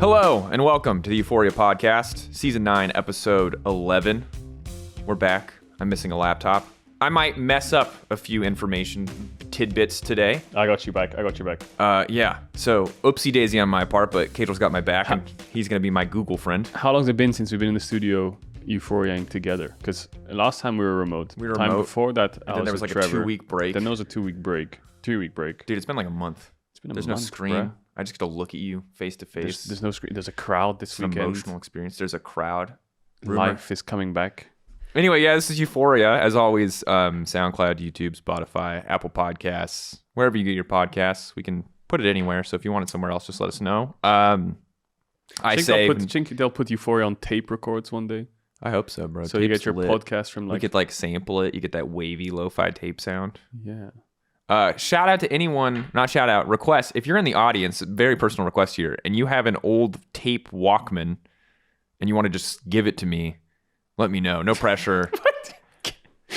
Hello, and welcome to the Euphoria Podcast, Season 9, Episode 11. We're back. I'm missing a laptop. I might mess up a few information tidbits today. I got you back. Yeah, so oopsie daisy on my part, but Caedrel's got my back, and he's going to be my Google friend. How long has it been since we've been in the studio Euphoriaing together? Because last time we were remote. Time before that, and then there was like a 2-week break. Then there was a 2-week break. 3-week break. Dude, it's been like a month. There's no screen. Bruh. I just get to look at you face to face. There's no screen. There's a crowd this weekend. Emotional experience. There's a crowd. Life is coming back. Anyway, yeah, this is Euphoria. As always, SoundCloud, YouTube, Spotify, Apple Podcasts, wherever you get your podcasts. We can put it anywhere. So if you want it somewhere else, just let us know. They'll put Euphoria on tape records one day. I hope so, bro. So you get your podcast from you could sample it. You get that wavy lo-fi tape sound. Yeah. Shout out to anyone, not shout out, request. If you're in the audience, very personal request here, and you have an old tape Walkman and you want to just give it to me, let me know. No pressure.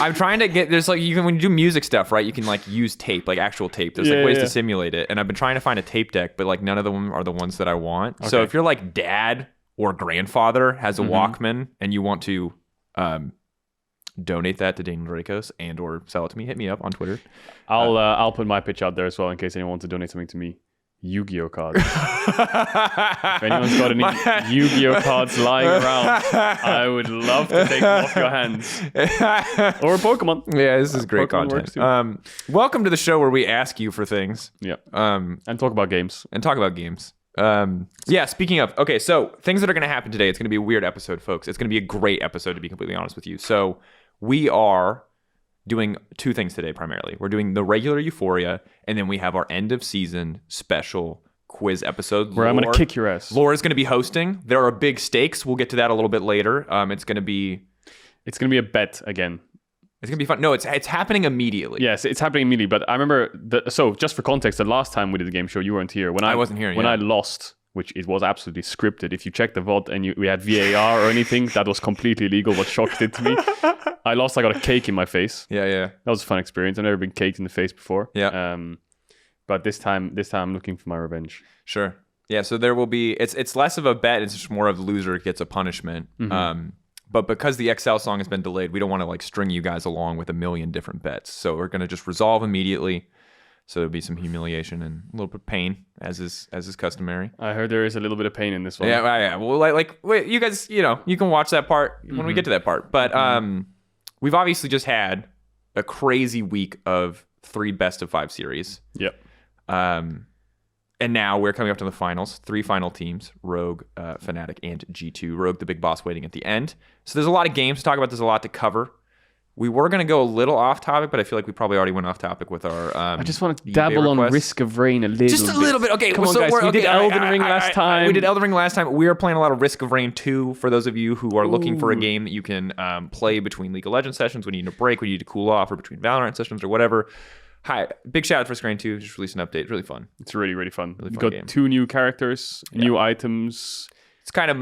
I'm trying to get, when you do music stuff, right, you can use tape, actual tape. There's ways to simulate it. And I've been trying to find a tape deck, but none of them are the ones that I want. Okay. So if your dad or grandfather has a Walkman and you want to donate that to Caedrel and Drakos and or sell it to me, hit me up on Twitter. I'll put my pitch out there as well in case anyone wants to donate something to me. Yu-Gi-Oh cards. If anyone's got any Yu-Gi-Oh cards lying around, I would love to take them off your hands. Or Pokemon. Yeah, this is great content. Welcome to the show where we ask you for things. Yeah. And talk about games. Speaking of, okay, so things that are going to happen today, it's going to be a weird episode, folks. It's going to be a great episode, to be completely honest with you. So we are doing two things today primarily. We're doing the regular Euphoria, and then we have our end of season special quiz episode where I'm going to kick your ass. Laure is going to be hosting. There are big stakes. We'll get to that a little bit later. It's going to be a bet again. It's going to be fun. No, it's happening immediately. Yes, it's happening immediately. But I remember, so just for context, the last time we did the game show, you weren't here. When I wasn't here. When I lost, which it was absolutely scripted. If you check the VOD and we had VAR or anything, that was completely illegal. What shocked it to me. I lost. I got a cake in my face. Yeah. That was a fun experience. I've never been caked in the face before. Yeah. But this time I'm looking for my revenge. Sure. Yeah. So there will be. It's less of a bet. It's just more of the loser gets a punishment. Mm-hmm. But because the XL song has been delayed, we don't want to string you guys along with a million different bets. So we're gonna just resolve immediately. So there'll be some humiliation and a little bit of pain, as is customary. I heard there is a little bit of pain in this one. Yeah. Well, wait, you guys, you can watch that part when we get to that part. But we've obviously just had a crazy week of 3 best of 5 series. Yep. And now we're coming up to the finals. 3 final teams: Rogue, Fnatic, and G2. Rogue, the big boss, waiting at the end. So there's a lot of games to talk about. There's a lot to cover. We were going to go a little off topic, but I feel like we probably already went off topic with our I just want to dabble on Risk of Rain a little bit. Just a little bit. Okay, come on, guys. We did Elden Ring last time. We did Elden Ring last time. We are playing a lot of Risk of Rain 2 for those of you who are looking for a game that you can play between League of Legends sessions when you need a break, when you need to cool off, or between Valorant sessions or whatever. Hi, big shout out for Risk of Rain 2. Just released an update. It's really fun. It's really, really fun. Really You've fun got game. 2 new characters, new items. It's kind of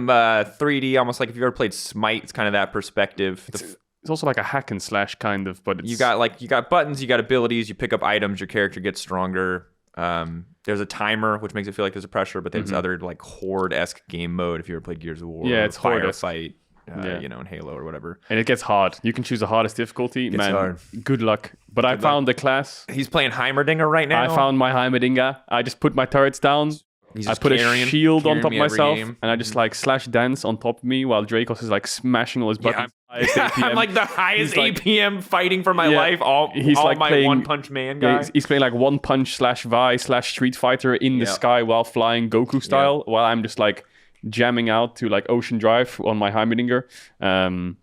3D, almost like if you've ever played Smite. It's kind of that perspective. It's also like a hack and slash kind of, but it's... You got buttons, you got abilities, you pick up items, your character gets stronger. There's a timer, which makes it feel like there's a pressure, but there's other Horde-esque game mode if you ever played Gears of War. Yeah, it's Firefight, in Halo or whatever. And it gets hard. You can choose the hardest difficulty. It's hard. Good luck. But I found the class. He's playing Heimerdinger right now. I found my Heimerdinger. I just put my turrets down. I put a shield on top of myself, and I just slash dance on top of me while Drakos is smashing all his buttons. Yeah, I'm like the highest APM fighting for my life. He's my playing, One Punch Man guy. Yeah, he's playing One Punch / Street Fighter in the sky while flying Goku style, while I'm just jamming out to Ocean Drive on my Heimerdinger, and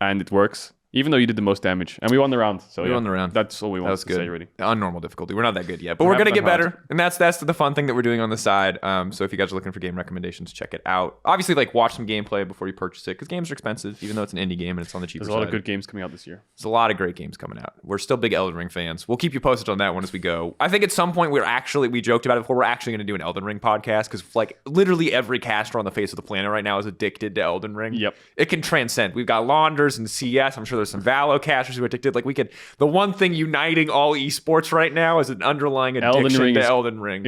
it works. Even though you did the most damage. And we won the round. So we won the round. That's all we want to say, really. On normal difficulty. We're not that good yet. But we're going to get better. And that's the fun thing that we're doing on the side. So if you guys are looking for game recommendations, check it out. Obviously, watch some gameplay before you purchase it. Because games are expensive, even though it's an indie game and it's on the cheaper side. There's a lot of good games coming out this year. There's a lot of great games coming out. We're still big Elden Ring fans. We'll keep you posted on that one as we go. I think at some point we joked about it before, we're actually going to do an Elden Ring podcast. Because literally every caster on the face of the planet right now is addicted to Elden Ring. Yep. It can transcend. We've got Launders and CS. I'm sure there's some Valo casters who are addicted. The one thing uniting all esports right now is an underlying addiction to Elden Ring.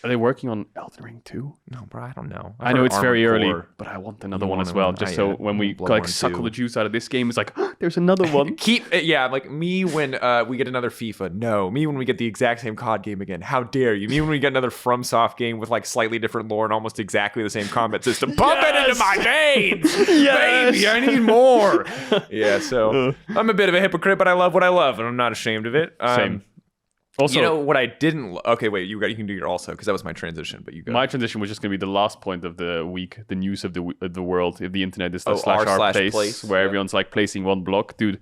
Are they working on Elden Ring 2? No, bro, I don't know. I know it's very early, but I want another one as well. Just so when we like suck all the juice out of this game, it's like, there's another one. Like me when we get another FIFA. No, me when we get the exact same COD game again. How dare you? Me when we get another FromSoft game with like slightly different lore and almost exactly the same combat system. Pump it into my veins, baby. I need more. Yeah, so I'm a bit of a hypocrite, but I love what I love, and I'm not ashamed of it. Same. Also, you know what I didn't... Okay, wait, you can do your also, because that was my transition, but you go. My transition was just going to be the last point of the week, the news of the world. If the internet is the /r place, where everyone's like placing one block. Dude,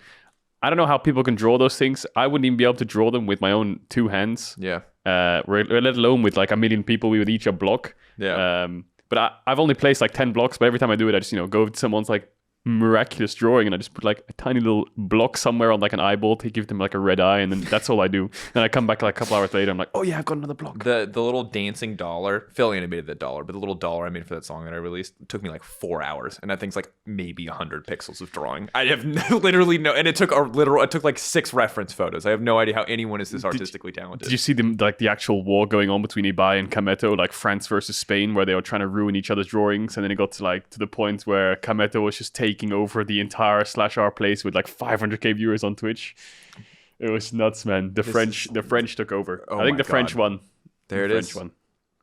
I don't know how people can draw those things. I wouldn't even be able to draw them with my own 2 hands. Yeah. Let alone with like 1 million people, we would each a block. Yeah. But I've only placed like 10 blocks, but every time I do it, I just, go to someone's like miraculous drawing and I just put like a tiny little block somewhere on like an eyeball to give them like a red eye, and then that's all I do. And I come back like a couple hours later, I'm like, oh yeah, I've got another block. The little dancing dollar, Phil animated the dollar, but the little dollar I made for that song that I released took me like 4 hours, and that thing's like maybe 100 pixels of drawing. I have literally no, and it took like 6 reference photos. I have no idea how anyone is this artistically talented. Did you see the actual war going on between Ibai and Kameto, like France versus Spain, where they were trying to ruin each other's drawings, and then it got to the point where Kameto was just taking over the entire /r place with like 500k viewers on Twitch. It was nuts, man. The French took over. I think the French won. There it is.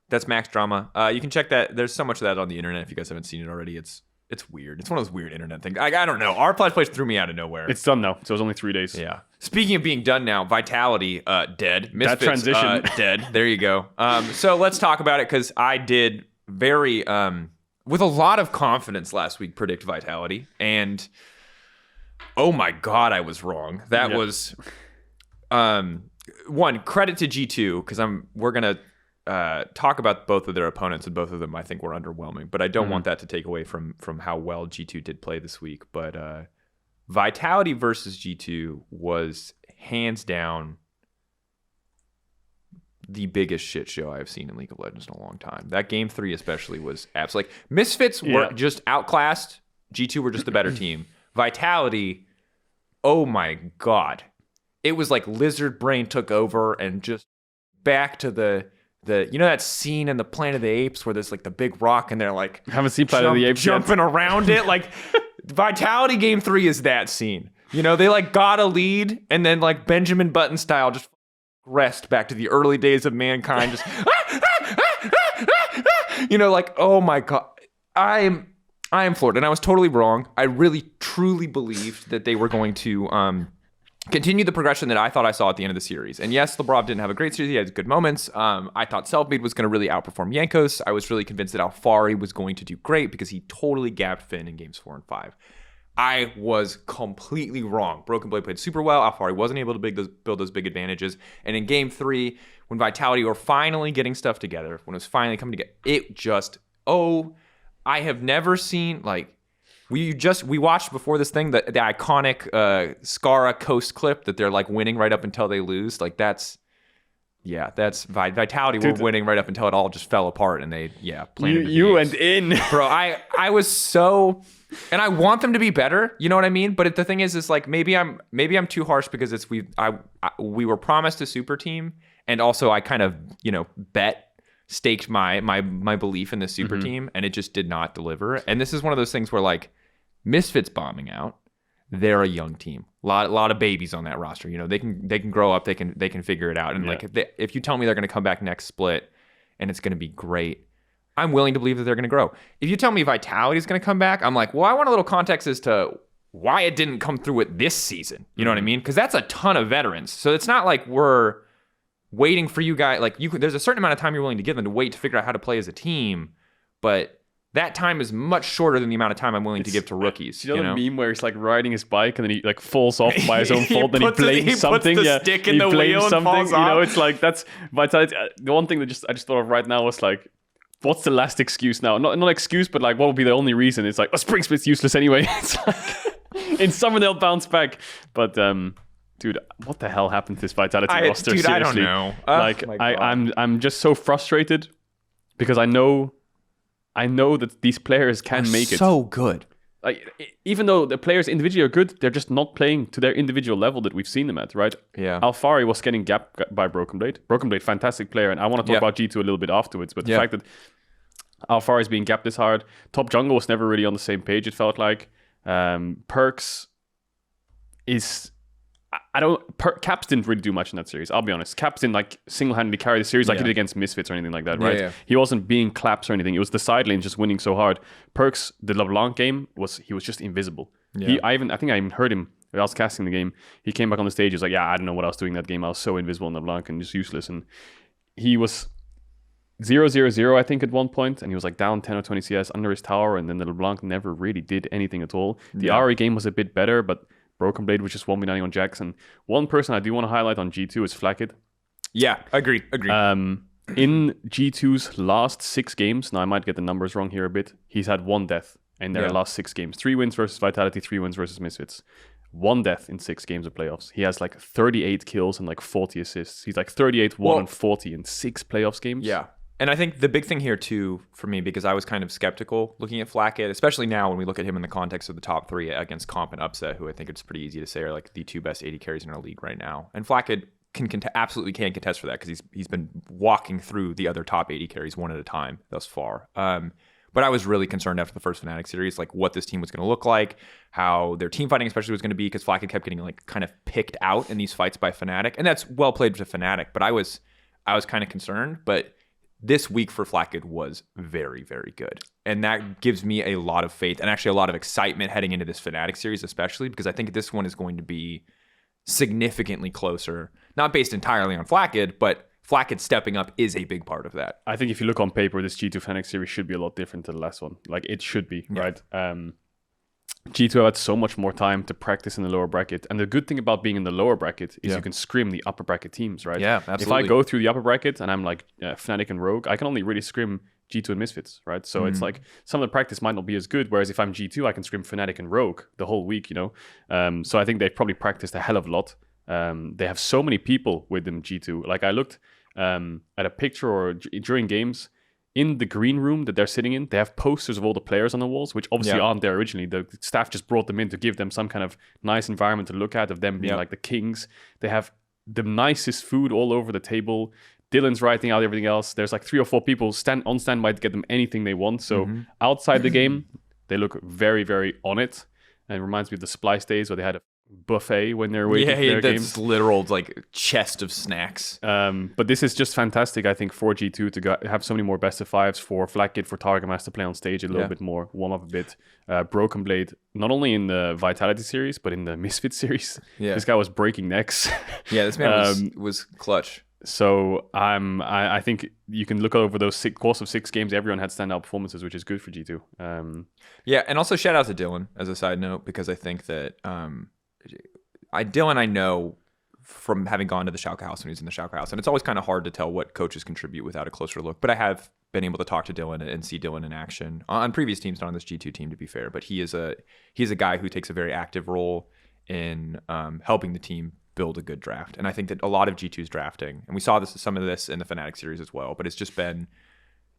That's Max Drama. You can check that. There's so much of that on the internet if you guys haven't seen it already. It's weird. It's one of those weird internet things. I don't know. Our place threw me out of nowhere. It's done now, so it was only 3 days. Yeah. Speaking of being done now, Vitality dead. Misfits, that transition dead. There you go. So let's talk about it, because I did very with a lot of confidence last week predict Vitality, and oh my god, I was wrong. That was one, credit to G2, because we're gonna talk about both of their opponents, and both of them I think were underwhelming, but I don't want that to take away from how well G2 did play this week. But Vitality versus G2 was hands down the biggest shit show I've seen in League of Legends in a long time. That game 3 especially was absolutely... Like, Misfits were just outclassed. G2 were just the better team. Vitality, oh my god. It was like Lizard Brain took over, and just back to the you know that scene in the Planet of the Apes where there's like the big rock and they're like... I haven't seen Planet of the Apes jumping around it. Like, Vitality game 3 is that scene. You know, they like got a lead, and then like Benjamin Button style just rest back to the early days of mankind. Just you know, like, oh my god, I am floored, and I was totally wrong. I really truly believed that they were going to continue the progression that I thought I saw at the end of the series. And yes, LeBlanc didn't have a great series. He had good moments. I thought Selfmade was going to really outperform Jankos. I was really convinced that Alphari was going to do great because he totally gapped Finn in games 4 and 5. I was completely wrong. Broken Blade played super well. Alphari wasn't able to build those big advantages. And in game 3, when Vitality were finally getting stuff together, when it was finally coming together, it just, I have never seen, like, we watched before this thing the iconic Scara Coast clip that they're like winning right up until they lose. Like, that's Vitality. Dude, were winning right up until it all just fell apart, and they you went in, bro. I was so, and I want them to be better. You know what I mean? But the thing is like maybe I'm too harsh, because it's we were promised a super team, and also I kind of staked my belief in the super team, and it just did not deliver. And this is one of those things where like Misfits bombing out. They're a young team. A lot of babies on that roster. You know, they can grow up. They can figure it out. And if you tell me they're going to come back next split and it's going to be great, I'm willing to believe that they're going to grow. If you tell me Vitality is going to come back, I'm like, well, I want a little context as to why it didn't come through with this season. You know what I mean? Because that's a ton of veterans. So it's not like we're waiting for you guys. Like, there's a certain amount of time you're willing to give them to wait to figure out how to play as a team, but that time is much shorter than the amount of time I'm willing to give to rookies. You know the meme where he's like riding his bike and then he like falls off by his own fault, then he blames something. Puts the stick in the wheel and falls off. You know, it's like that's Vitality. The one thing that I just thought of right now was like, what's the last excuse now? Not excuse, but like, what would be the only reason? It's like, Spring Split's useless anyway. It's like, in summer they'll bounce back, but dude, what the hell happened to this Vitality roster? Dude, seriously? I don't know. I'm just so frustrated because I know that these players can make it. So good. like even though the players individually are good, they're just not playing to their individual level that we've seen them at, right? Yeah. Alphari was getting gapped by Broken Blade. Broken Blade, fantastic player, and I want to talk about G2 a little bit afterwards. But the fact that Alphari is being gapped this hard, top jungle was never really on the same page. It felt like Perks is. Caps didn't really do much in that series, I'll be honest. Caps didn't like single-handedly carry the series like he did against Misfits or anything like that, right? Yeah. He wasn't being claps or anything. It was the side lane just winning so hard. Perks, the LeBlanc game, he was just invisible. Yeah. I think I even heard him when I was casting the game. He came back on the stage, he was like, I don't know what I was doing that game. I was so invisible in LeBlanc and just useless. And he was 0-0-0, I think, at one point, and he was like down 10 or 20 CS under his tower, and then the LeBlanc never really did anything at all. The RE game was a bit better, but Broken Blade was just 1v90 on Jackson. One person I do want to highlight on G2 is Flackit. Yeah, agreed. In G2's last 6 games, now I might get the numbers wrong here a bit, he's had 1 death in their last 6 games. 3 wins versus Vitality, 3 wins versus Misfits. 1 death in 6 games of playoffs. He has like 38 kills and like 40 assists. He's like 38, 1 and 40 in 6 playoffs games. Yeah. And I think the big thing here, too, for me, because I was kind of skeptical looking at Flackit, especially now when we look at him in the context of the top 3 against Comp and Upset, who I think it's pretty easy to say are like the 2 best AD carries in our league right now. And Flackit absolutely can contest for that because he's been walking through the other top AD carries one at a time thus far. But I was really concerned after the first Fnatic series, like what this team was going to look like, how their team fighting especially was going to be, because Flackit kept getting like kind of picked out in these fights by Fnatic. And that's well played to Fnatic, but I was kind of concerned. But this week for Flackit was very, very good. And that gives me a lot of faith and actually a lot of excitement heading into this Fnatic series, especially because I think this one is going to be significantly closer, not based entirely on Flackit, but Flackit stepping up is a big part of that. I think if you look on paper, this G2 Fnatic series should be a lot different than the last one. Like it should be, right? G2 had so much more time to practice in the lower bracket. And the good thing about being in the lower bracket is you can scrim the upper bracket teams, right? Yeah, absolutely. If I go through the upper bracket and I'm like Fnatic and Rogue, I can only really scrim G2 and Misfits, right? So it's like some of the practice might not be as good. Whereas if I'm G2, I can scrim Fnatic and Rogue the whole week, you know? So I think they've probably practiced a hell of a lot. They have so many people with them, G2. Like I looked at a picture or during games, in the green room that they're sitting in, they have posters of all the players on the walls, which obviously aren't there originally. The staff just brought them in to give them some kind of nice environment to look at of them being like the kings. They have the nicest food all over the table. Dylan's writing out everything else. There's like 3 or 4 people on standby to get them anything they want. So outside the game, they look very, very on it. And it reminds me of the Splice days where they had a buffet when they're waiting for their game. That's literal like chest of snacks. But this is just fantastic, I think, for G2 to have so many more best of 5s, for Flackit, for Target Master to play on stage a little bit more, warm up a bit. Broken Blade, not only in the Vitality series, but in the Misfit series. Yeah. This guy was breaking necks. Yeah, this man was clutch. So I think you can look over those course of 6 games, everyone had standout performances, which is good for G2. Yeah, and also shout out to Dylan as a side note, because I think that Dylan, I know from having gone to the Schalke House when he was in the Schalke House, and it's always kind of hard to tell what coaches contribute without a closer look, but I have been able to talk to Dylan and see Dylan in action on previous teams, not on this G2 team, to be fair, but he's a guy who takes a very active role in helping the team build a good draft. And I think that a lot of G2's drafting, and we saw some of this in the Fnatic series as well, but it's just been,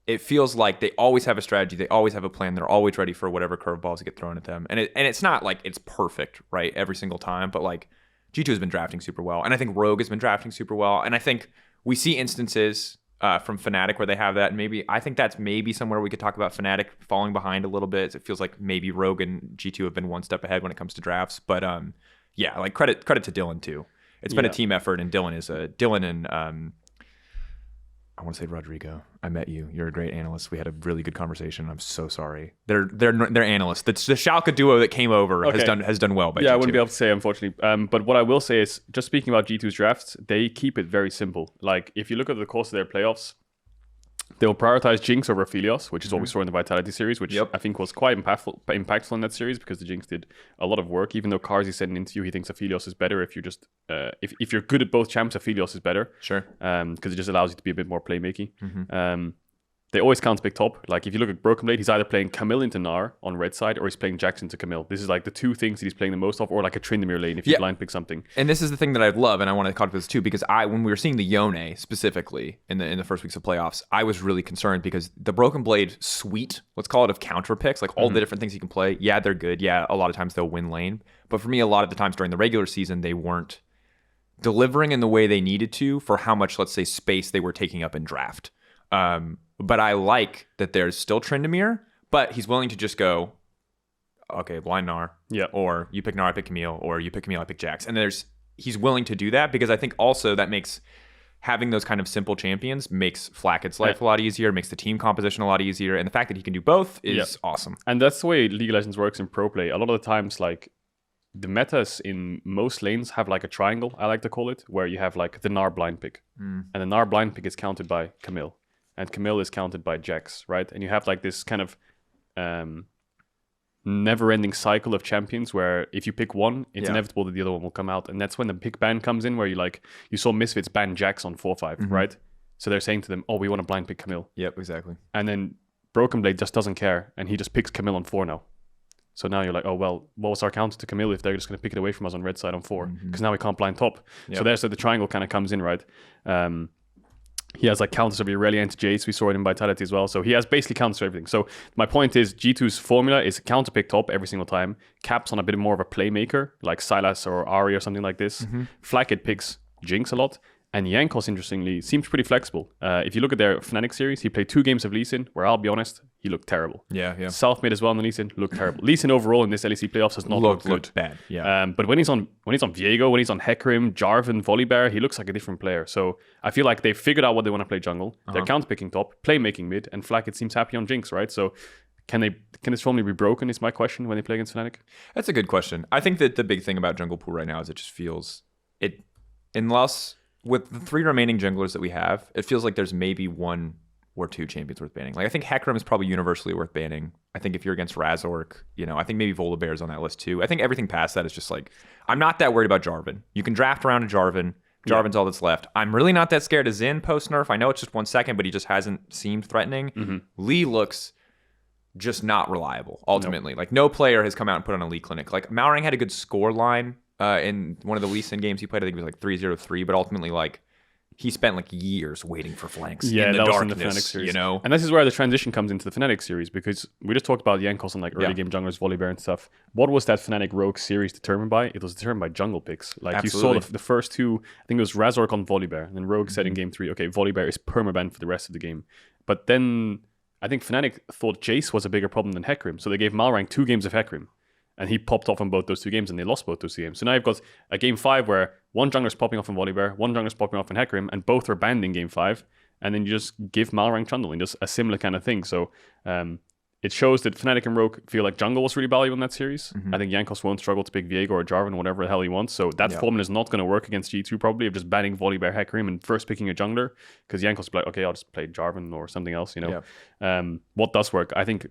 it feels like they always have a strategy, they always have a plan, they're always ready for whatever curveballs get thrown at them. And it's not like it's perfect, right, every single time, but like G2 has been drafting super well, and I think Rogue has been drafting super well, and I think we see instances from Fnatic where they have that, and I think that's maybe somewhere we could talk about Fnatic falling behind a little bit. It feels like maybe Rogue and G2 have been one step ahead when it comes to drafts, but yeah, like credit to Dylan too. It's been a team effort, and Dylan and I want to say Rodrigo. I met you. You're a great analyst. We had a really good conversation. I'm so sorry. They're analysts. The Schalke duo that came over has done well. By G2. I wouldn't be able to say, unfortunately. But what I will say is, just speaking about G2's drafts, they keep it very simple. Like if you look at the course of their playoffs, they'll prioritize Jinx over Aphelios, which is what we saw in the Vitality series, which I think was quite impactful in that series, because the Jinx did a lot of work. Even though Karzi said in an interview he thinks Aphelios is better. If you just if you're good at both champs, Aphelios is better. Sure. Because it just allows you to be a bit more playmaking. They always counterpick top. Like if you look at Broken Blade, he's either playing Camille into Gnar on red side, or he's playing Jax into Camille. This is like the two things that he's playing the most of, or like a Tryndamere lane if you blind pick something. And this is the thing that I'd love, and I want to talk about this too, because when we were seeing the Yone specifically in the first weeks of playoffs, I was really concerned because the Broken Blade suite, let's call it, of counter picks, like all the different things you can play. Yeah, they're good. Yeah, a lot of times they'll win lane. But for me, a lot of the times during the regular season, they weren't delivering in the way they needed to for how much, let's say, space they were taking up in draft. But I like that there's still Tryndamere, but he's willing to just go, okay, blind Gnar, or you pick Gnar, I pick Camille, or you pick Camille, I pick Jax. And he's willing to do that because I think also that makes having those kind of simple champions makes Flackett's life a lot easier, makes the team composition a lot easier, and the fact that he can do both is awesome. And that's the way League of Legends works in pro play. A lot of the times, like, the metas in most lanes have like a triangle, I like to call it, where you have like the Gnar blind pick. And the Gnar blind pick is counted by Camille. And Camille is counted by Jax, right? And you have like this kind of never-ending cycle of champions where if you pick one, it's inevitable that the other one will come out. And that's when the pick ban comes in, where you saw Misfits ban Jax on 4-5, right? So they're saying to them, oh, we want to blind pick Camille. Yep, exactly. And then Broken Blade just doesn't care, and he just picks Camille on 4 now. So now you're like, oh, well, what was our counter to Camille if they're just going to pick it away from us on red side on 4? Because now we can't blind top. Yep. So there's the triangle kind of comes in, right? He has like counters of Irelia into Jace. We saw it in Vitality as well. So he has basically counters for everything. So my point is G2's formula is counter pick top every single time. Caps on a bit more of a playmaker like Sylas or Ahri or something like this. Flacket picks Jinx a lot. And Jankos, interestingly, seems pretty flexible. If you look at their Fnatic series, he played 2 games of Lee Sin, where I'll be honest, he looked terrible. Yeah. South mid as well in the Lee Sin looked terrible. Lee Sin overall in this LEC playoffs has not looked good. Bad. Yeah. But when he's on Viego, when he's on Hecarim, Jarvan, Volibear, he looks like a different player. So I feel like they've figured out what they want to play jungle. They're counter-picking top, playmaking mid, and Flacket seems happy on Jinx, right? So can this formula be broken is my question when they play against Fnatic? That's a good question. I think that the big thing about jungle pool right now is it just feels unless with the 3 remaining junglers that we have, it feels like there's maybe 1 or 2 champions worth banning. Like I think Hecarim is probably universally worth banning. I think if you're against Razork, I think maybe Volibear is on that list too. I think everything past that is just like, I'm not that worried about Jarvan. You can draft around a Jarvan. Jarvan's all that's left. I'm really not that scared of Xin post-nerf. I know it's just 1 second, but he just hasn't seemed threatening. Lee looks just not reliable, ultimately. Nope. Like no player has come out and put on a Lee clinic. Like Malrang had a good score line in one of the Lee Sin games he played. I think it was like 3-0-3, but ultimately like he spent like years waiting for flanks in the darkness, in the Fnatic series. And this is where the transition comes into the Fnatic series, because we just talked about Jankos and like early game junglers, Volibear and stuff. What was that Fnatic Rogue series determined by? It was determined by jungle picks. Like Absolutely. You saw the first 2, I think it was Razork on Volibear, and then Rogue said in game 3, okay, Volibear is permaban for the rest of the game. But then I think Fnatic thought Jace was a bigger problem than Hecarim, so they gave Malrang 2 games of Hecarim. And he popped off on both those 2 games, and they lost both those 2 games. So now you've got a game 5 where 1 jungler's popping off in Volibear, 1 jungler's popping off in Hecarim, and both are banned in game 5. And then you just give Malrang Trundle, and just a similar kind of thing. So it shows that Fnatic and Rogue feel like jungle was really valuable in that series. I think Jankos won't struggle to pick Viego or Jarvan, whatever the hell he wants. So that formula is not going to work against G2 probably, of just banning Volibear, Hecarim, and first picking a jungler. Because Jankos will be like, okay, I'll just play Jarvan or something else, What does work? I think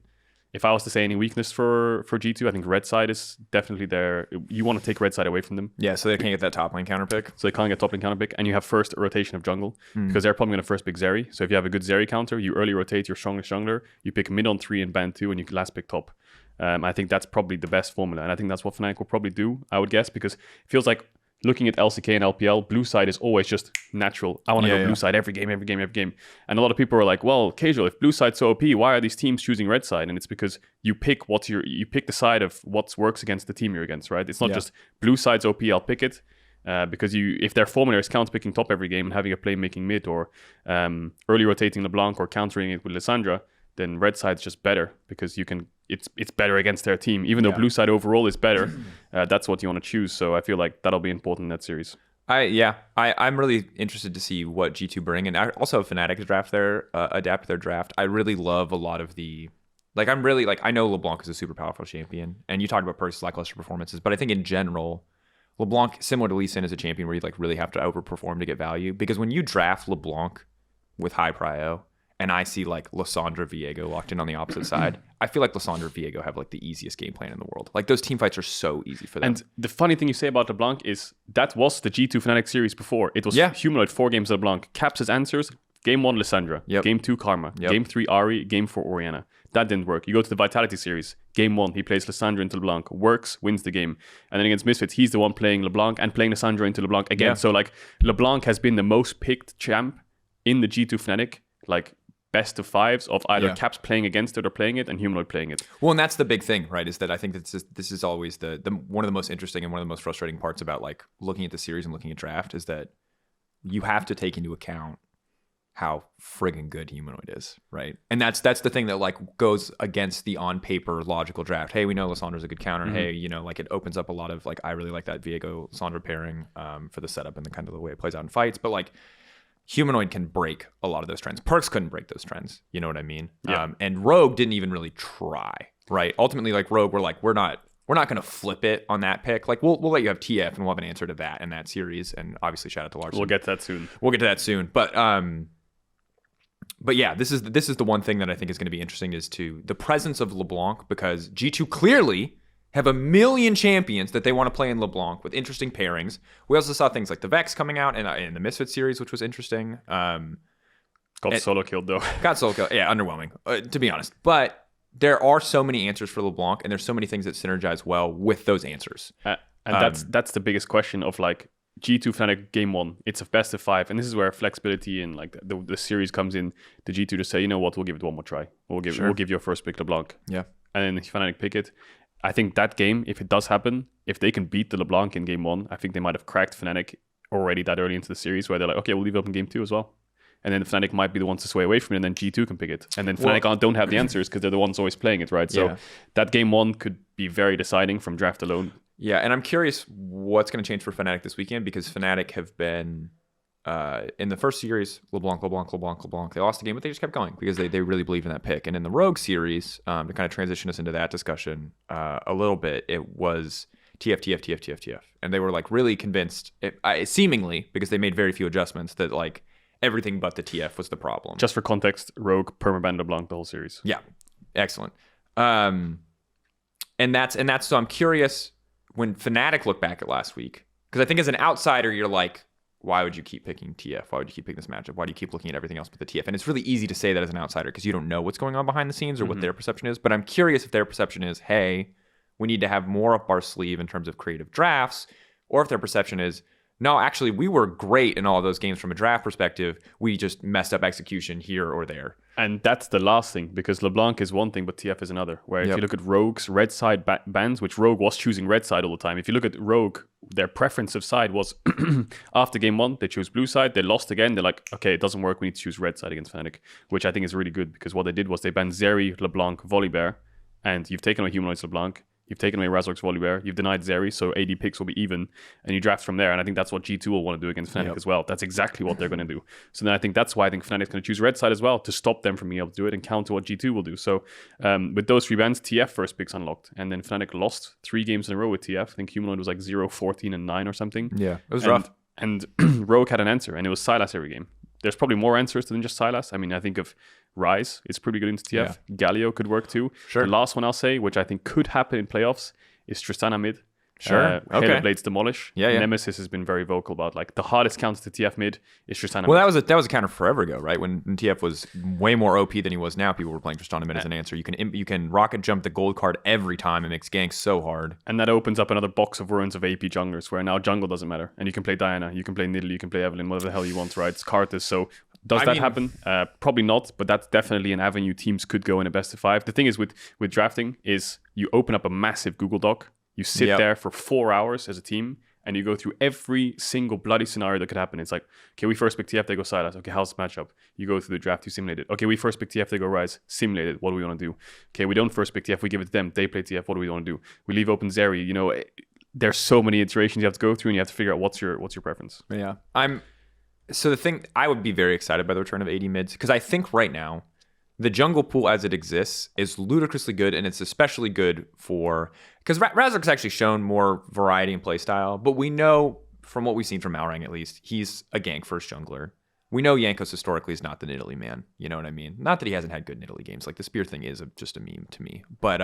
if I was to say any weakness for G2, I think red side is definitely there. You want to take red side away from them. Yeah, so they can't get that top lane counter pick. So they can't get top lane counter pick. And you have first rotation of jungle, because they're probably going to first pick Zeri. So if you have a good Zeri counter, you early rotate your strongest jungler, you pick mid on 3 and ban 2, and you can last pick top. I think that's probably the best formula. And I think that's what Fnatic will probably do, I would guess, because it feels like looking at LCK and LPL, blue side is always just natural. I want to go blue side every game. And a lot of people are like, well, Caedrel, if blue side's so OP, why are these teams choosing red side? And it's because you pick the side of what works against the team you're against, right? It's not just blue side's OP, I'll pick it. Because if their formula is counter-picking top every game and having a playmaking mid, or early rotating LeBlanc or countering it with Lissandra, then red side's just better because it's better against their team. Even though blue side overall is better, that's what you want to choose. So I feel like that'll be important in that series. I'm really interested to see what G2 bring, and I also have Fnatic adapt their draft. I really love a lot of the I know LeBlanc is a super powerful champion, and you talked about Perk's lackluster performances, but I think in general, LeBlanc, similar to Lee Sin, is a champion where you really have to overperform to get value, because when you draft LeBlanc with high prio, and I see Lissandra Viego locked in on the opposite side, I feel like Lissandra Viego have the easiest game plan in the world. Those team fights are so easy for them. And the funny thing you say about LeBlanc is that was the G2 Fnatic series before. It was humanoid 4 games of LeBlanc. Caps' answers, Game 1, Lissandra. Yep. Game 2, Karma. Yep. Game 3, Ari. Game 4, Oriana. That didn't work. You go to the Vitality series. Game 1, he plays Lissandra into LeBlanc. Works, wins the game. And then against Misfits, he's the one playing LeBlanc and playing Lissandra into LeBlanc again. Yeah. So like LeBlanc has been the most picked champ in the G2 Fnatic, like best of fives of either Caps playing against it or playing it and Humanoid playing it. Well, and that's the big thing, right? Is that I think this is always the one of the most interesting and one of the most frustrating parts about like looking at the series and looking at draft is that you have to take into account how friggin' good Humanoid is, right? And that's the thing that like goes against the on paper logical draft. Hey, we know Lissandra's a good counter. Mm-hmm. Hey, you know, like it opens up a lot of like I really like that Viego Lissandra pairing for the setup and the kind of the way it plays out in fights. But like Humanoid can break a lot of those trends. Perks couldn't break those trends. You know what I mean? Yeah. And Rogue didn't even really try, right? Ultimately, like Rogue, we're not going to flip it on that pick. Like we'll let you have TF and we'll have an answer to that in that series. And obviously, shout out to Larssen. We'll get to that soon. But yeah, this is the one thing that I think is going to be interesting is to the presence of LeBlanc, because G2 clearly have a million champions that they want to play in LeBlanc with interesting pairings. We also saw things like the Vex coming out in the Misfit series, which was interesting. Got solo killed though. Got solo killed. Yeah, underwhelming, to be honest. But there are so many answers for LeBlanc, and there's so many things that synergize well with those answers. And that's the biggest question of like G2 Fnatic Game 1. It's a best of 5, and this is where flexibility and like the series comes in. The G2 to say, you know what, we'll give it one more try. We'll give you a first pick LeBlanc. Yeah, and then Fnatic pick it. I think that game, if it does happen, if they can beat the LeBlanc in Game 1, I think they might have cracked Fnatic already that early into the series, where they're like, okay, we'll leave it up in Game 2 as well. And then Fnatic might be the ones to sway away from it, and then G2 can pick it. And then Fnatic don't have the answers because they're the ones always playing it, right? So that Game 1 could be very deciding from draft alone. Yeah, and I'm curious what's going to change for Fnatic this weekend, because Fnatic have been, in the first series, LeBlanc. They lost the game, but they just kept going because they really believe in that pick. And in the Rogue series, to kind of transition us into that discussion a little bit, it was TF. And they were like really convinced, seemingly, because they made very few adjustments, that like everything but the TF was the problem. Just for context, Rogue permaban LeBlanc the whole series. Yeah, excellent. And that's so I'm curious when Fnatic look back at last week, because I think as an outsider, you're like, why would you keep picking TF? Why would you keep picking this matchup? Why do you keep looking at everything else but the TF? And it's really easy to say that as an outsider because you don't know what's going on behind the scenes or what their perception is. But I'm curious if their perception is, hey, we need to have more up our sleeve in terms of creative drafts, or if their perception is, no, actually, we were great in all of those games from a draft perspective. We just messed up execution here or there. And that's the last thing, because LeBlanc is one thing, but TF is another. Where if you look at Rogue's red side bans, which Rogue was choosing red side all the time. If you look at Rogue, their preference of side was after Game 1, they chose blue side. They lost again. They're like, okay, it doesn't work. We need to choose red side against Fnatic, which I think is really good, because what they did was they banned Zeri, LeBlanc, Volibear, and you've taken away Humanoid's LeBlanc. You've taken away Razork's Volibear. You've denied Zeri, so AD picks will be even, and you draft from there. And I think that's what G2 will want to do against Fnatic as well. That's exactly what they're going to do. So then I think that's why I think Fnatic's going to choose red side as well, to stop them from being able to do it and counter what G2 will do. So with those 3 bans, TF first picks unlocked. And then Fnatic lost 3 games in a row with TF. I think Humanoid was like 0-14-9 or something. Yeah, it was rough. And Rogue had an answer, and it was Sylas every game. There's probably more answers than just Sylas. I mean, I think of Ryze is pretty good into TF. Yeah. Galio could work too. Sure. The last one I'll say, which I think could happen in playoffs, is Tristana mid. Sure. Halo Blades Demolish. Yeah. Nemesis has been very vocal about like the hardest counter to TF mid is Tristana mid. Well, that was a counter forever ago, right? When TF was way more OP than he was now, people were playing Tristana mid as an answer. You can rocket jump the gold card every time. It makes ganks so hard. And that opens up another box of ruins of AP junglers, where now jungle doesn't matter. And you can play Diana, you can play Nidalee, you can play Evelynn, whatever the hell you want, right? It's Karthus. So does that happen? Probably not, but that's definitely an avenue teams could go in a best of 5. The thing is with drafting is you open up a massive Google Doc. You sit there for 4 hours as a team, and you go through every single bloody scenario that could happen. It's like, okay, we first pick TF, they go Sylas. Okay, how's the matchup? You go through the draft, you simulate it. Okay, we first pick TF, they go Ryze. Simulate it. What do we want to do? Okay, we don't first pick TF, we give it to them. They play TF. What do we want to do? We leave open Zeri. You know, there's so many iterations you have to go through, and you have to figure out what's your preference. Yeah, So the thing, I would be very excited by the return of AD mids, because I think right now, the jungle pool as it exists is ludicrously good, and it's especially good for... Because Razork's actually shown more variety in playstyle, but we know from what we've seen from Malrang at least, he's a gank first jungler. We know Jankos historically is not the Nidalee man, you know what I mean? Not that he hasn't had good Nidalee games, like the spear thing is just a meme to me, but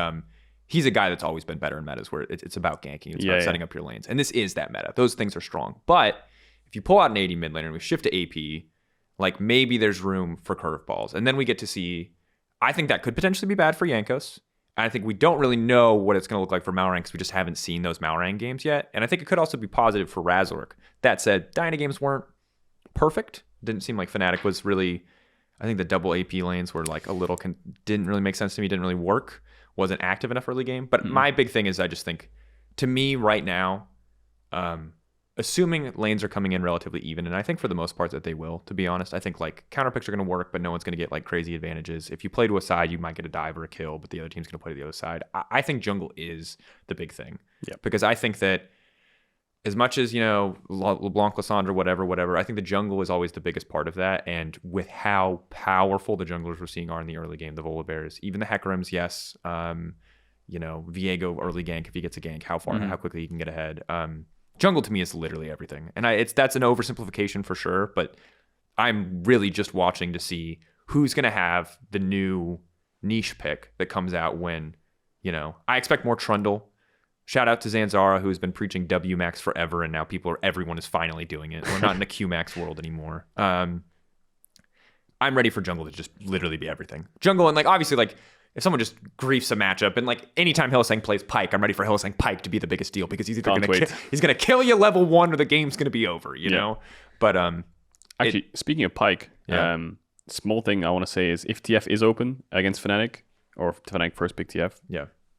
he's a guy that's always been better in metas where it's about ganking, it's about setting up your lanes, and this is that meta. Those things are strong, but if you pull out an AD mid laner and we shift to AP, like maybe there's room for curveballs. And then we get to see, I think that could potentially be bad for Jankos. I think we don't really know what it's going to look like for Malrang because we just haven't seen those Malrang games yet. And I think it could also be positive for Razork. That said, Dyna games weren't perfect. Didn't seem like Fnatic was really, I think the double AP lanes were like a little, didn't really make sense to me, didn't really work, wasn't active enough early game. But my big thing is I just think, to me right now, assuming lanes are coming in relatively even, and I think for the most part that they will, to be honest. I think like counter picks are going to work, but no one's going to get like crazy advantages. If you play to a side, you might get a dive or a kill, but the other team's going to play to the other side. I think jungle is the big thing. Yeah. Because I think that as much as, LeBlanc, Lissandra, whatever, I think the jungle is always the biggest part of that. And with how powerful the junglers we're seeing are in the early game, the Volibears, even the Hekarims, yes. Viego early gank, if he gets a gank, how quickly he can get ahead. Jungle to me is literally everything. And that's an oversimplification for sure, but I'm really just watching to see who's going to have the new niche pick that comes out when, I expect more Trundle. Shout out to Zanzara, who has been preaching WMAX forever, and now everyone is finally doing it. We're not in a QMax world anymore. I'm ready for jungle to just literally be everything. Jungle, and like obviously like if someone just griefs a matchup, and like anytime Hylissang plays Pyke, I'm ready for Hylissang Pyke to be the biggest deal because he's either he's gonna kill you level 1 or the game's gonna be over, you know. But actually, speaking of Pyke, small thing I want to say is if TF is open against Fnatic, or if Fnatic first pick TF,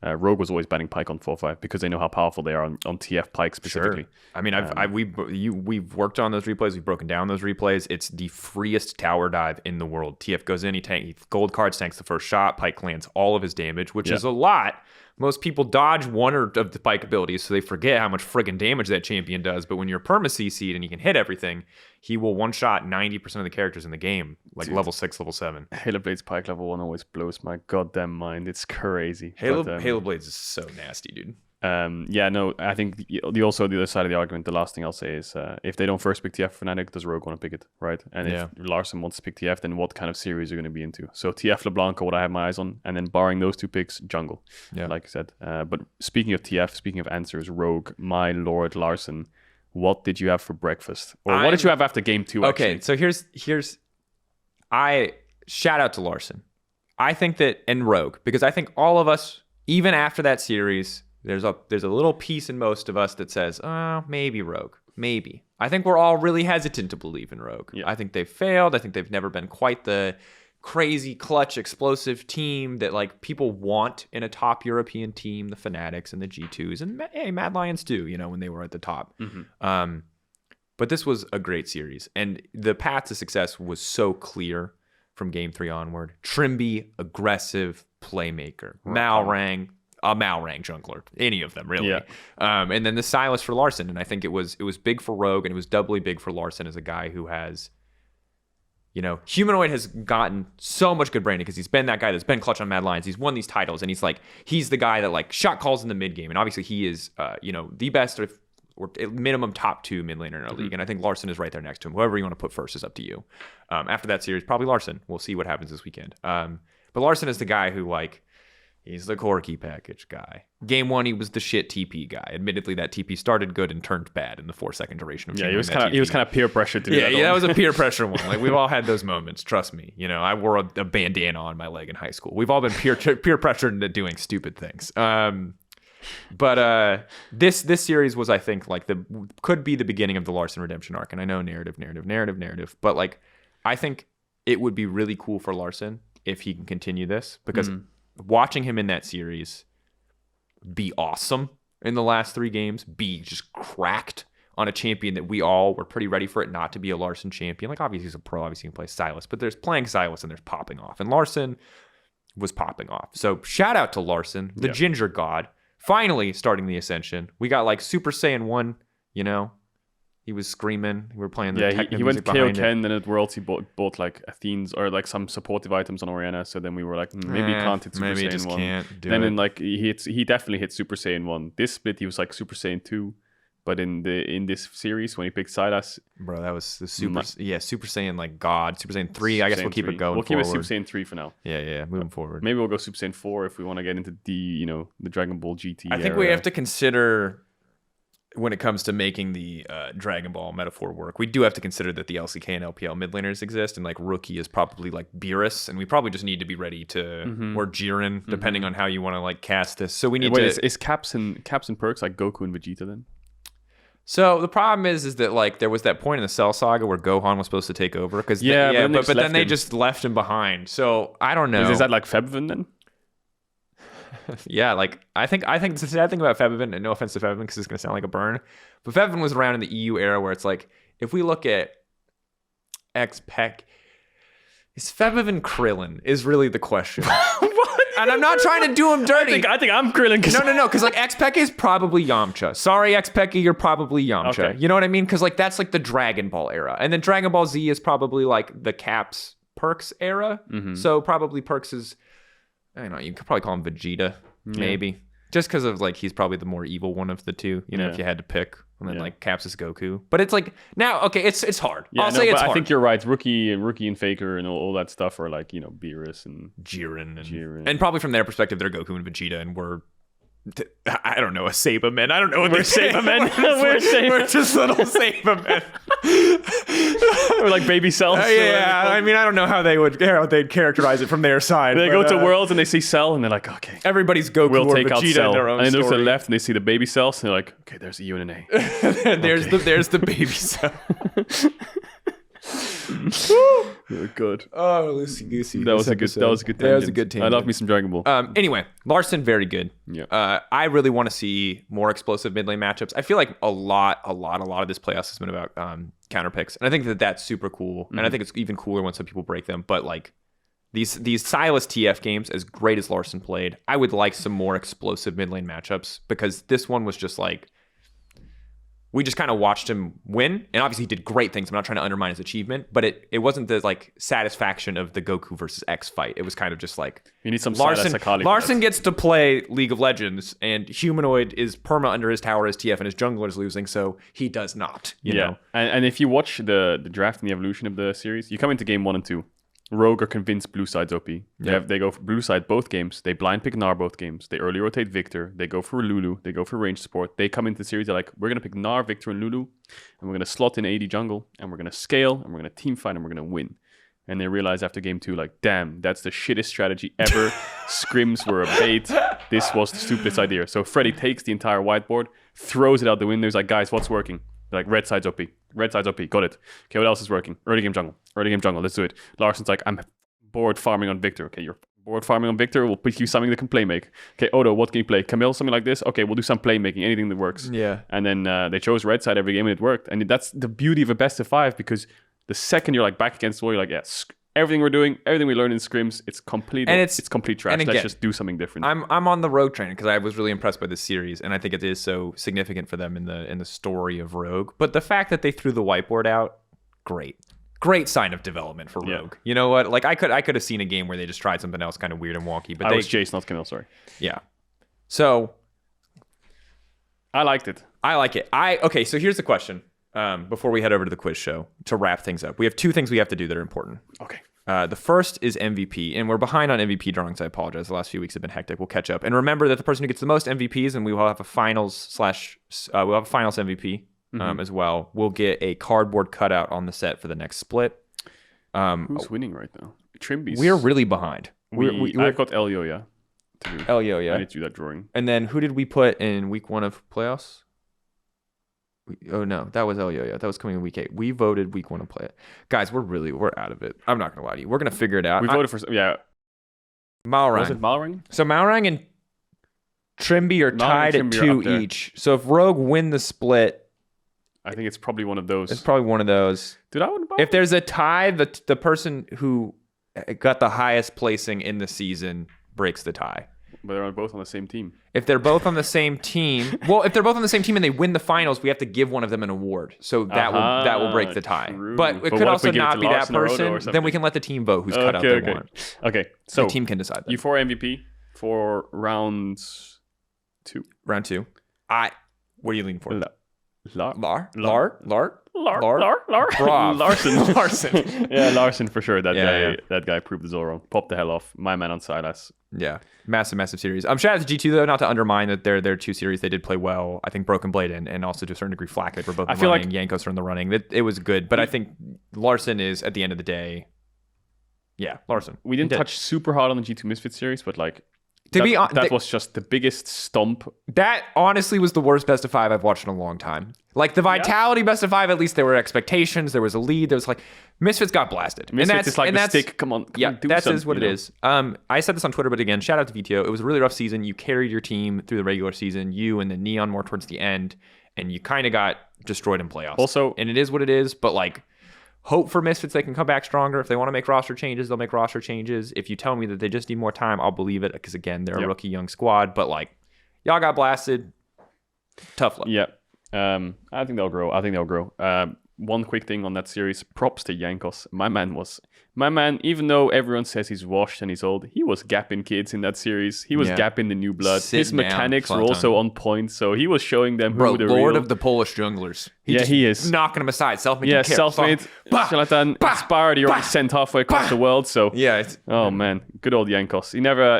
Rogue was always banning Pyke on 4-5 because they know how powerful they are on TF Pyke specifically. Sure. I mean, we've worked on those replays. We've broken down those replays. It's the freest tower dive in the world. TF goes in, he gold cards, tanks the first shot. Pyke lands all of his damage, which is a lot. Most people dodge one of the Pyke abilities, so they forget how much friggin' damage that champion does. But when you're perma CC'd and he can hit everything, he will one-shot 90% of the characters in the game, like level 6, level 7. Halo Blades Pyke level 1 always blows my goddamn mind. It's crazy. Halo Blades is so nasty, dude. I think the other side of the argument, the last thing I'll say is if they don't first pick TF Fnatic, does Rogue want to pick it, right? And if Larssen wants to pick TF, then what kind of series are you going to be into? So TF LeBlanc are what I have my eyes on, and then barring those two picks, jungle, like I said. But speaking of TF, speaking of answers, Rogue, my lord Larssen, what did you have for breakfast? Or what did you have after game 2, okay, actually? so I shout out to Larssen. I think that, and Rogue, because I think all of us, even after that series, there's a little piece in most of us that says, oh, maybe Rogue. Maybe. I think we're all really hesitant to believe in Rogue. Yeah. I think they've failed. I think they've never been quite the crazy, clutch, explosive team that like people want in a top European team, the Fnatics and the G2s. And hey, Mad Lions too, when they were at the top. Mm-hmm. But this was a great series. And the path to success was so clear from game 3 onward. Trimby, aggressive playmaker. Malrang, a Malrang jungler, any of them really. And then the Silas for Larssen, and I think it was big for Rogue, and it was doubly big for Larssen as a guy who has, Humanoid has gotten so much good branding because he's been that guy that's been clutch on Mad Lions. He's won these titles, and he's the guy that like shot calls in the mid game, and obviously he is the best or minimum top 2 mid laner in our league, and I think Larssen is right there next to him. Whoever you want to put first is up to you. After that series, probably Larssen. We'll see what happens this weekend. But Larssen is the guy who he's the Corki package guy. Game 1, he was the shit TP guy. Admittedly, that TP started good and turned bad in the 4-second duration of he was kind of peer pressured to do that. Yeah, that was a peer pressure one. Like we've all had those moments. Trust me. I wore a bandana on my leg in high school. We've all been peer pressured into doing stupid things. But this series was, I think, could be the beginning of the Larssen redemption arc. And I know narrative, but I think it would be really cool for Larssen if he can continue this because. Watching him in that series be awesome in the last 3 games, be just cracked on a champion that we all were pretty ready for it not to be a Larssen champion. Like, obviously he's a pro, obviously he can play Silas, but there's playing Silas and there's popping off. And Larssen was popping off. So shout out to Larssen, the Ginger God, finally starting the Ascension. We got Super Saiyan 1, He was screaming. We were playing the techno he music went KO Ken, then at Worlds he bought Athene's or some supportive items on Oriana. So then we were like, maybe he can't hit Super Saiyan 1. Just can't do then it. He definitely hit Super Saiyan 1. This split he was Super Saiyan 2. But in this series when he picked Silas, bro, that was the Super Saiyan God. Super Saiyan 3. I guess we'll keep it going. We'll keep it Super Saiyan 3 for now. Yeah, moving forward. Maybe we'll go Super Saiyan 4 if we want to get into the Dragon Ball GT. I think we have to consider. when it comes to making the Dragon Ball metaphor work, we do have to consider that the LCK and LPL mid laners exist, and like rookie is probably like Beerus, and we probably just need to be ready to or Jiren, depending on how you want to like cast this. So we need to. Is caps and perks like Goku and Vegeta then? So the problem is that like there was that point in the Cell Saga where Gohan was supposed to take over because but then they just left him behind. So I don't know. Is that like Febvin then? Yeah, like I think the sad thing about Febvin, and no offense to Febvin because it's gonna sound like a burn, but Febvin was around in the EU era where it's like if we look at XPEC, is Febvin Krillin is really the question. And I'm not trying to do him dirty. I think I'm Krillin. No, because like XPEC is probably Yamcha. Sorry, XPEC, you're probably Yamcha. Okay. You know what I mean? Because like that's like the Dragon Ball era, and then Dragon Ball Z is probably like the Caps Perks era. So probably Perks is, I don't know, you could probably call him Vegeta, maybe, just because of like he's probably the more evil one of the two. You know, if you had to pick. And then like Caps is Goku, but it's like now okay, it's hard. I'll say it's hard. I think you're right. Rookie and Faker and all that stuff are like Beerus and Jiren, and probably from their perspective, they're Goku and Vegeta, and we're I don't know, a Sabermen. I don't know what we're Sabermen. We're just little Sabermen. We're like baby cells. Yeah, I mean, I don't know how they'd characterize it from their side. They go to Worlds and they see Cell and they're like, okay, everybody's Goku or Vegeta in their own story. And they look to story. the left and they see the baby cells and they're like, okay, there's a U and an A. there's the baby cell. Good. Oh, loosey goosey. That was a good tangent. That was a good tangent. I love me some Dragon Ball. Anyway, Larssen, very good. Yeah. I really want to see more explosive mid lane matchups. I feel like a lot of this playoffs has been about counter picks, and I think that's super cool. And I think it's even cooler when some people break them. But like these Silas TF games, as great as Larssen played, I would like some more explosive mid lane matchups because this one was just like. We just kind of watched him win, and obviously he did great things. I'm not trying to undermine his achievement, but it wasn't the like satisfaction of the Goku versus X fight. It was kind of just like you need some Larssen gets to play League of Legends, and Humanoid is perma under his tower as TF, and his jungler is losing, so he does not. You know? And if you watch the draft and the evolution of the series, you come into game 1 and 2. Rogue are convinced blue side's OP. They go for blue side both games. They blind pick Gnar both games. They early rotate Victor. They go for Lulu. They go for range support. They come into the series, they're like, we're going to pick Gnar, Victor, and Lulu, and we're going to slot in AD jungle, and we're going to scale, and we're going to team fight, and we're going to win. And they realize after game 2, like, damn, that's the shittest strategy ever. Scrims were a bait. This was the stupidest idea. So Freddy takes the entire whiteboard, throws it out the window. He's like, guys, what's working? They're like, red side's OP. Red side's OP. Got it. Okay, what else is working? Early game jungle. Let's do it. Larssen's like, I'm bored farming on Victor. Okay, you're bored farming on Victor. We'll put you something that can play make. Okay, Odo, what can you play? Camille, something like this? Okay, we'll do some playmaking. Anything that works. Yeah. And then they chose red side every game and it worked. And that's the beauty of a best of 5 because the second you're like back against the wall, you're like, yes, everything we're doing, everything we learn in scrims, it's complete. And it's complete trash. Again, let's just do something different. I'm on the Rogue train because I was really impressed by this series, and I think it is so significant for them in the story of Rogue. But the fact that they threw the whiteboard out, great sign of development for Rogue. You know what? Like I could have seen a game where they just tried something else kind of weird and wonky. But I was Jace, not Camille. Sorry. Yeah. So I liked it. I like it. Okay. So here's the question. Before we head over to the quiz show to wrap things up, we have 2 things we have to do that are important. Okay. The first is MVP, and we're behind on MVP drawings. I apologize. The last few weeks have been hectic. We'll catch up. And remember that the person who gets the most MVPs, and we will have a finals MVP as well, will get a cardboard cutout on the set for the next split. Who's winning right now? Trimby's. We're really behind. I've got Elioya. Elioya. I need to do that drawing. And then who did we put in week 1 of playoffs? Oh no, that was Elioya. That was coming in week 8. We voted week 1 to play it. Guys, we're out of it. I'm not gonna lie to you. We're gonna figure it out. We voted for Malrang. Was it Malrang? So Malrang and Trimby are tied at 2 each. So if Rogue win the split, I think it's probably one of those. It's probably one of those. Dude, I wouldn't. If there's a tie, the person who got the highest placing in the season breaks the tie. But they're both on the same team. If they're both on the same team, if they're both on the same team and they win the finals, we have to give one of them an award. So that will break the tie. True. But it could also not be that person. Then we can let the team vote who's cut out they want. Okay, so the team can decide that. EUphoria MVP for round 2. Round 2. What are you leaning for? Laure. Larssen. Yeah, Larssen for sure. That guy proved us all wrong. Popped the hell off. My man on Silas. Yeah, massive series. Shout out to G2 though, not to undermine that their 2 series they did play well. I think Broken Blade and also to a certain degree Flack were both in the running. Jankos are in the running. It was good, but I think Larssen is at the end of the day. Yeah, Larssen. We didn't touch super hard on the G2 Misfits series, but like that was just the biggest stomp. That honestly was the worst best of 5 I've watched in a long time. Like the Vitality best of 5, at least there were expectations. There was a lead. There was like Misfits got blasted. Misfits is like the stick. Come on, that's what it is. I said this on Twitter, but again, shout out to VTO. It was a really rough season. You carried your team through the regular season. You and the Neon more towards the end, and you kind of got destroyed in playoffs. Also, and it is what it is. But like, hope for Misfits they can come back stronger. If they want to make roster changes, they'll make roster changes. If you tell me that they just need more time, I'll believe it because again, they're a rookie young squad. But like, y'all got blasted. Tough luck. Yeah. I think they'll grow. One quick thing on that series. Props to Jankos. My man, even though everyone says he's washed and he's old, he was gapping kids in that series. He was gapping the new blood. His mechanics were also on point, so he was showing them who the Lord real... of the Polish junglers. He is. Knocking them aside. Self-made. Self-made. Zlatan inspired. He already sent halfway across the world, so... Yeah. Oh, man. Good old Jankos.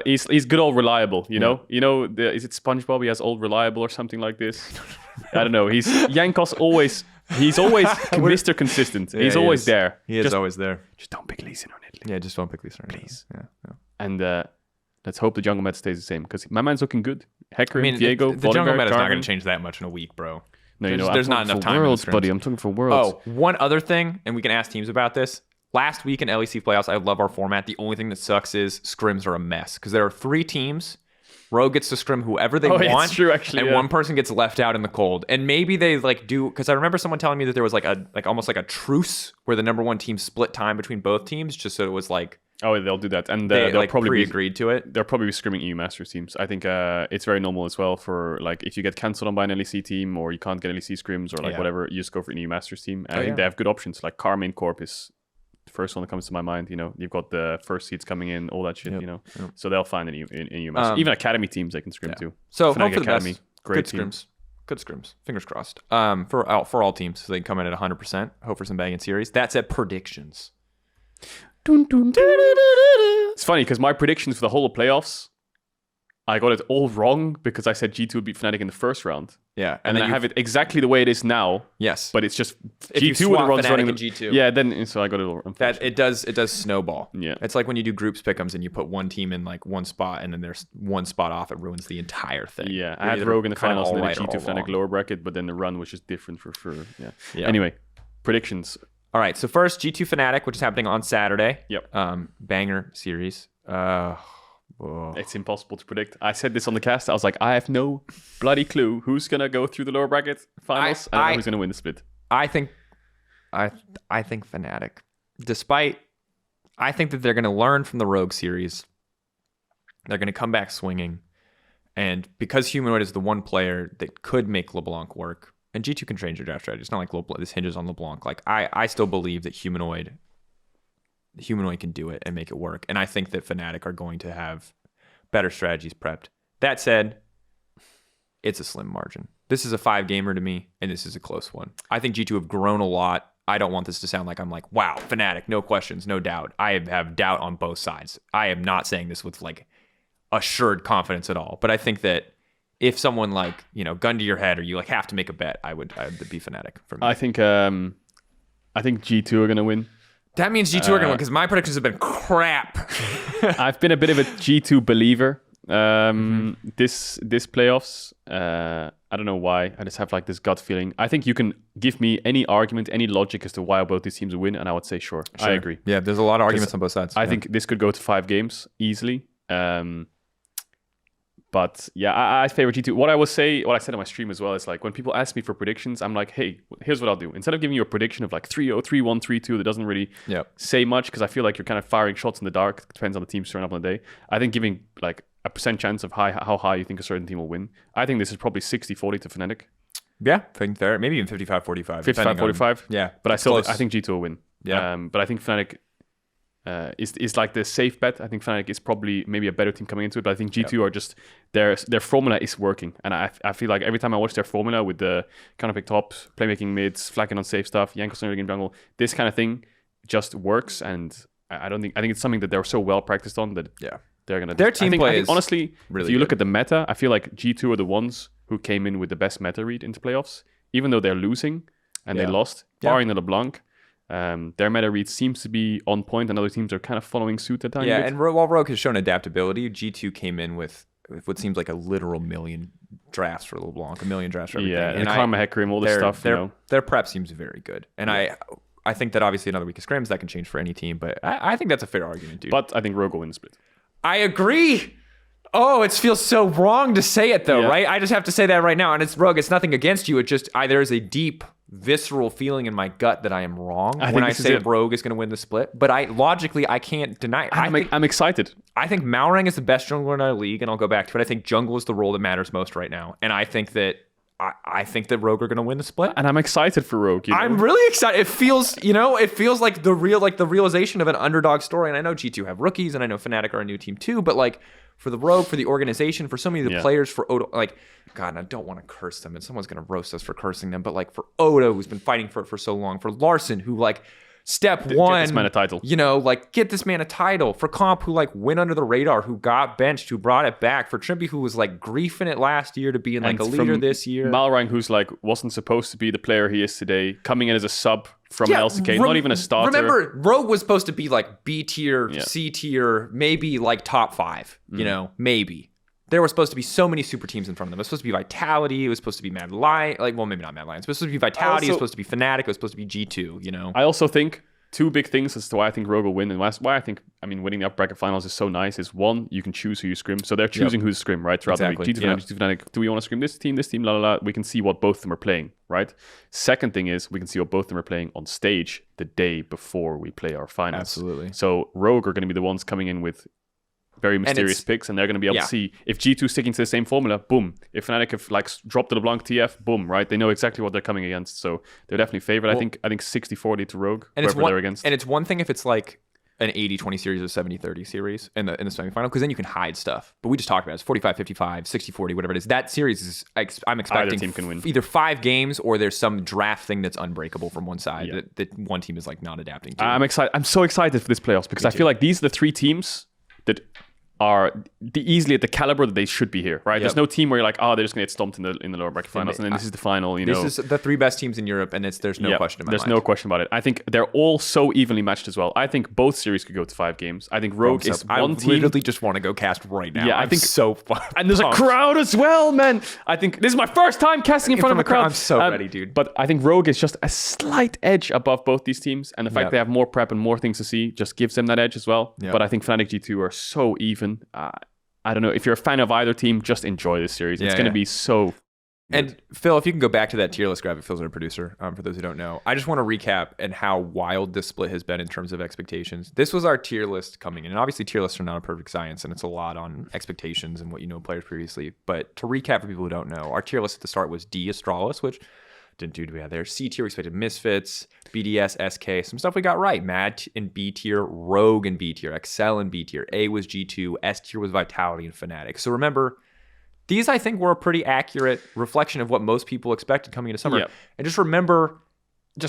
He's good old reliable, you know? You know, is it SpongeBob? He has old reliable or something like this? I don't know. Jankos always... He's always Mr. Consistent. He's always there. He is always there. Just don't pick Leeson on Italy. Yeah, just don't pick Leeson on Italy. Please. Yeah. And let's hope the jungle meta stays the same because my man's looking good. Hecker, Diego, the jungle meta is not going to change that much in a week, bro. No, there's not enough time. Worlds, buddy. I'm talking for Worlds. Oh, one other thing, and we can ask teams about this. Last week in LEC playoffs, I love our format. The only thing that sucks is scrims are a mess because there are 3 teams. Rogue gets to scrim whoever they want. It's true, actually, and one person gets left out in the cold. And maybe they like do because I remember someone telling me that there was almost like a truce where the number 1 team split time between both teams, just so it was like. Oh, they'll do that, and they'll probably pre-agreed to it. They'll probably be scrimming EU Masters teams. I think it's very normal as well for like if you get cancelled on by an LEC team or you can't get LEC scrims or like whatever, you just go for an EU Masters team. And I think they have good options. Like Carmine Corp is the first one that comes to my mind. You know, you've got the first seeds coming in, all that shit. You know, so they'll find an EU Masters. Even Academy teams they can scrim too. So hope for the best. Great scrims. Good scrims. Fingers crossed. For all teams, so they can come in at 100%. Hope for some banging series. That's at predictions. It's funny because my predictions for the whole of playoffs, I got it all wrong because I said G2 would beat Fnatic in the first round. Yeah. And then I have it exactly the way it is now. Yes. But it's just if G2 with the runs running G2. Yeah, then so I got it all wrong. That it does snowball. Yeah. It's like when you do groups pick'ems and you put one team in like one spot and then there's one spot off, it ruins the entire thing. Yeah. I had Rogue in the finals and then a G2 Fnatic lower bracket, but then the run was just different for yeah. Anyway, predictions. All right, so first G2 Fnatic, which is happening on Saturday. Yep. Banger series. It's impossible to predict. I said this on the cast. I was like, I have no bloody clue who's gonna go through the lower bracket finals. I don't know who's gonna win the split. I think Fnatic. I think that they're gonna learn from the Rogue series. They're gonna come back swinging, and because Humanoid is the one player that could make LeBlanc work. And G2 can change their draft strategy. It's not like this hinges on LeBlanc. Like I still believe that Humanoid can do it and make it work. And I think that Fnatic are going to have better strategies prepped. That said, it's a slim margin. This is a 5-gamer to me, and this is a close one. I think G2 have grown a lot. I don't want this to sound like I'm like, wow, Fnatic, no questions, no doubt. I have doubt on both sides. I am not saying this with like assured confidence at all. But I think that if someone like, gun to your head or you like have to make a bet, I would be Fnatic for me. I think G2 are going to win. That means G2 are going to win because my predictions have been crap. I've been a bit of a G2 believer this playoffs. I don't know why. I just have like this gut feeling. I think you can give me any argument, any logic as to why both these teams will win, and I would say sure. I agree. Yeah, there's a lot of arguments on both sides. I think this could go to 5 games easily. But yeah, I favor G2. What I said on my stream as well is like when people ask me for predictions, I'm like, hey, here's what I'll do. Instead of giving you a prediction of like 3-0, 3-1, 3-2, that doesn't really say much because I feel like you're kind of firing shots in the dark. It depends on the team's turn up on the day. I think giving like a % chance of how high you think a certain team will win. I think this is probably 60-40 to Fnatic. Yeah, I think there. Maybe even 55-45. 55-45? Yeah. But I think G2 will win. Yeah. But I think Fnatic is like the safe bet. I think Fnatic is probably maybe a better team coming into it, but I think G2 are just their formula is working, and I feel like every time I watch their formula with the counterpick tops, playmaking mids, flanking on safe stuff, Jankos in jungle, this kind of thing just works, and I think it's something that they're so well practiced on that they're gonna. Their team play is honestly, really if you look good. at the meta, I feel like G2 are the ones who came in with the best meta read into playoffs, even though they're losing and they lost, barring the LeBlanc. Their meta read seems to be on point, and other teams are kind of following suit at times. Yeah, and while Rogue has shown adaptability, G2 came in with what seems like a literal million drafts for LeBlanc, a million drafts for everything. Yeah, and the Karma Hecarim, all this stuff. Their prep seems very good. And I think that obviously another week of scrims, that can change for any team, but I think that's a fair argument, dude. But I think Rogue will win the split. I agree. Oh, it feels so wrong to say it, though, right? I just have to say that right now. And it's Rogue. It's nothing against you. It just, there is a deep, visceral feeling in my gut that I am wrong when I say Rogue is going to win the split. But logically, I can't deny it. I'm excited. I think Malrang is the best jungler in our league, and I'll go back to it. I think jungle is the role that matters most right now. And I think that Rogue are going to win the split. And I'm excited for Rogue. I'm really excited. It feels like the realization of an underdog story. And I know G2 have rookies, and I know Fnatic are a new team too, but like, for the Rogue, for the organization, for so many of the players, for Odo, like, God, and I don't want to curse them, and someone's going to roast us for cursing them, but like for Odo, who's been fighting for it for so long, for Larssen, who like step one, get this man a title. Get this man a title. For Comp, who like went under the radar, who got benched, who brought it back. For Trimpy, who was like griefing it last year to being like a leader this year. Malrang, who's like wasn't supposed to be the player he is today, coming in as a sub from LCK, not even a starter. Remember, Rogue was supposed to be like B tier, C tier, maybe like top 5, maybe. There were supposed to be so many super teams in front of them. It was supposed to be Vitality. It was supposed to be Mad Lion. Maybe not Mad Lions. It was supposed to be Vitality. It was supposed to be Fnatic. It was supposed to be G2, I also think two big things as to why I think Rogue will win, and why I think, winning the up bracket finals is so nice is, one, you can choose who you scrim. So they're choosing who to scrim, right? Throughout the week. G2 Fnatic, do we want to scrim this team, la la la? We can see what both of them are playing, right? Second thing is, we can see what both of them are playing on stage the day before we play our finals. Absolutely. So Rogue are going to be the ones coming in with very mysterious picks, and they're going to be able to see if G2 sticking to the same formula, boom. If Fnatic have like dropped the LeBlanc TF, boom, right? They know exactly what they're coming against, so they're definitely favored. I think 60-40 to Rogue, and whoever they're against. And it's one thing if it's like an 80-20 series or 70-30 series in the semifinal, because then you can hide stuff. But we just talked about it. It's 45-55, 60-40, whatever it is. That series is, I'm expecting either team can win. Either 5 games or there's some draft thing that's unbreakable from one side that one team is like not adapting to. I'm excited. I'm so excited for this playoffs because I feel like these are the 3 teams that are easily at the caliber that they should be here, right? There's no team where you're like, they're just going to get stomped in the lower bracket finals, and then this is the final, This is the 3 best teams in Europe, and there's no question about it. There's no question about it. I think they're all so evenly matched as well. I think both series could go to 5 games. I think Rogue is one team. I literally just want to go cast right now. Yeah, I think so fun. And there's a crowd as well, man. I think this is my first time casting in front of a crowd. I'm so ready, dude. But I think Rogue is just a slight edge above both these teams, and the fact they have more prep and more things to see just gives them that edge as well. But I think Fnatic G2 are so even. I don't know. If you're a fan of either team, just enjoy this series. It's going to be so... And Phil, if you can go back to that tier list graphic, Phil's our producer, for those who don't know. I just want to recap and how wild this split has been in terms of expectations. This was our tier list coming in. And obviously tier lists are not a perfect science, and it's a lot on expectations and what you know players previously. But to recap for people who don't know, our tier list at the start was D, Astralis, which didn't do too bad there. C tier, we expected Misfits, BDS, SK. Some stuff we got right. Mad in B tier, Rogue in B tier, Excel in B tier. A was G2, S tier was Vitality and Fnatic. So remember, these I think were a pretty accurate reflection of what most people expected coming into summer. Yep. And just remember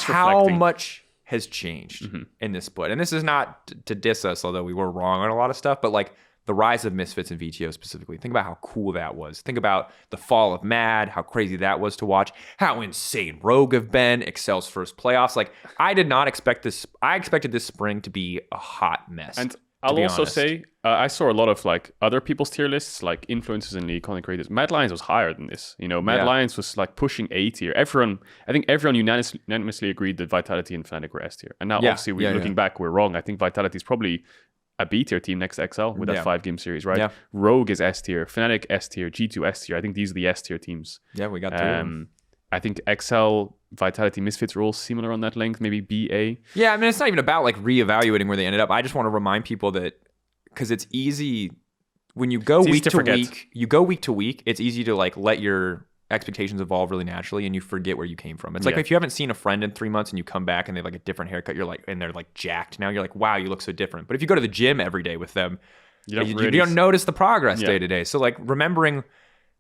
how much has changed in this split. And this is not to diss us, although we were wrong on a lot of stuff, but like the rise of Misfits and VTO specifically. Think about how cool that was. Think about the fall of Mad, how crazy that was to watch, how insane Rogue have been, Excel's first playoffs. Like, I did not expect this. I expected this spring to be a hot mess. And I'll also say, I saw a lot of like other people's tier lists, like influencers in league, content creators. Mad Lions was higher than this. Mad Lions was like pushing A tier. I think everyone unanimously agreed that Vitality and Fnatic were S tier. And now obviously looking back, we're wrong. I think Vitality is probably a B tier team next to XL with that 5-game series, right? Yeah. Rogue is S tier, Fnatic S tier, G2 S tier. I think these are the S tier teams. Yeah, we got 3. I think XL, Vitality, Misfits are all similar on that length, maybe BA. Yeah, I mean, it's not even about like reevaluating where they ended up. I just want to remind people that because it's easy when you go week to week, it's easy to like let your expectations evolve really naturally and you forget where you came from. It's like if you haven't seen a friend in 3 months and you come back and they have like a different haircut, and they're like jacked now, you're like, wow, you look so different. But if you go to the gym every day with them, you don't notice the progress day to day. So like remembering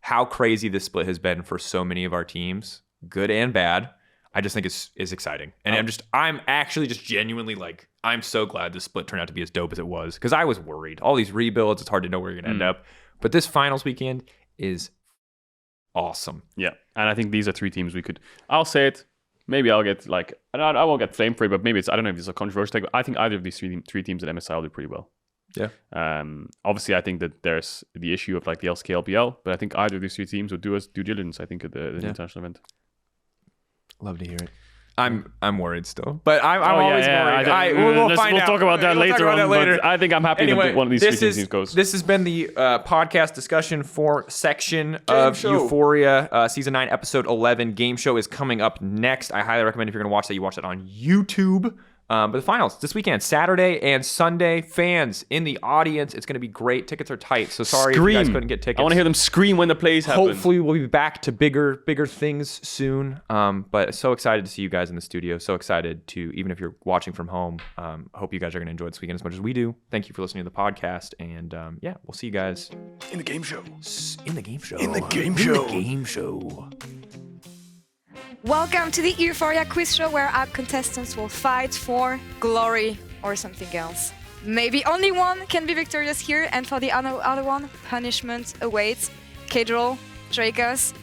how crazy this split has been for so many of our teams, good and bad, I just think is exciting. And I'm actually just genuinely like, I'm so glad this split turned out to be as dope as it was, because I was worried. All these rebuilds, it's hard to know where you're going to end up. But this finals weekend is awesome. Yeah, and I think these are 3 teams I'll say it, maybe I'll get like, I won't get flamed for it, but maybe I don't know if it's a controversial take, but I think either of these three teams at MSI will do pretty well. Yeah. Obviously, I think that there's the issue of like the LCK LPL, but I think either of these 3 teams would do us due diligence, I think, at the international event. Love to hear it. I'm worried still, but I'm always worried. We'll talk about that later on. But I think I'm happy that one of these 3 teams goes. This has been the podcast discussion for section of Euphoria Season 9, Episode 11. Game show is coming up next. I highly recommend if you're going to watch that, you watch it on YouTube. But the finals this weekend, Saturday and Sunday. Fans in the audience, it's going to be great. Tickets are tight, so sorry if you guys couldn't get tickets. I want to hear them scream when the plays happen. Hopefully we'll be back to bigger things soon. But so excited to see you guys in the studio. So excited to, even if you're watching from home, hope you guys are going to enjoy this weekend as much as we do. Thank you for listening to the podcast. And we'll see you guys in the game show. In the game show. In the game show. In the game show. Welcome to the EUphoria Quiz Show, where our contestants will fight for glory or something else. Maybe only one can be victorious here, and for the other one, punishment awaits. Caedrel, Drakos,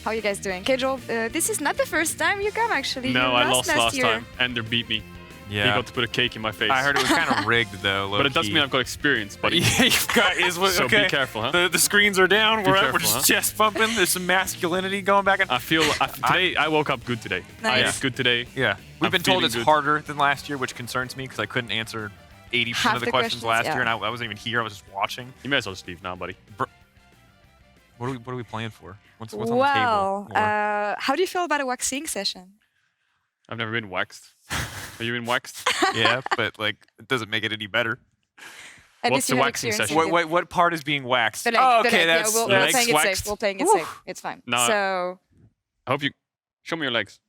how are you guys doing? Caedrel, this is not the first time you come, actually. No, I lost last time. Ender beat me. Yeah. He got to put a cake in my face. I heard it was kind of rigged, though. But it doesn't mean I've got experience, buddy. Yeah, you've got. So be careful, huh? The screens are down. We're just chest bumping. There's some masculinity going back. Today I woke up good today. Nice. I ate good today. Yeah, we've been told it's harder than last year, which concerns me because I couldn't answer 80% of the questions last year, and I wasn't even here. I was just watching. You may as well just leave now, buddy. What are we playing for? What's on the table? How do you feel about a waxing session? I've never been waxed. Have you been waxed? Yeah, but like it doesn't make it any better. What's the waxing session? What part is being waxed? The leg, okay, that's we're playing it safe. We're playing it safe. It's fine. No, so I hope you show me your legs.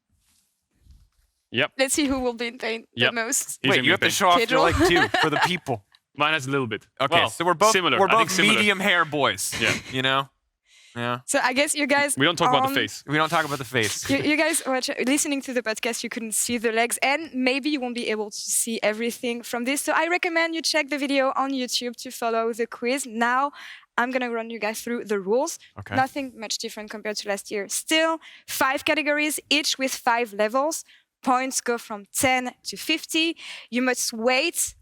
Yep. Let's see who will be in pain the most. Wait, you have to show off your leg too for the people. Mine has a little bit. Okay, well, so we're both similar. We're both medium hair boys. Yeah. You know. Yeah. So I guess you guys. We don't talk about the face. We don't talk about the face. You guys listening to the podcast, you couldn't see the legs, and maybe you won't be able to see everything from this. So I recommend you check the video on YouTube to follow the quiz. Now I'm gonna run you guys through the rules. Okay. Nothing much different compared to last year. Still 5 categories, each with 5 levels. Points go from 10 to 50. You must wait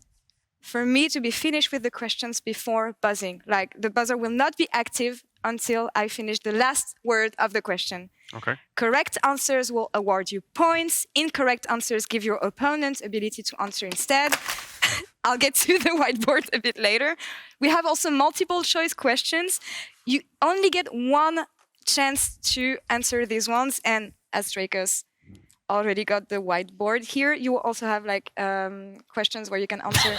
for me to be finished with the questions before buzzing. Like the buzzer will not be active until I finish the last word of the question. Okay. Correct answers will award you points. Incorrect answers give your opponent ability to answer instead. I'll get to the whiteboard a bit later. We have also multiple choice questions. You only get one chance to answer these ones. And as Drakos already got the whiteboard here, you will also have like questions where you can answer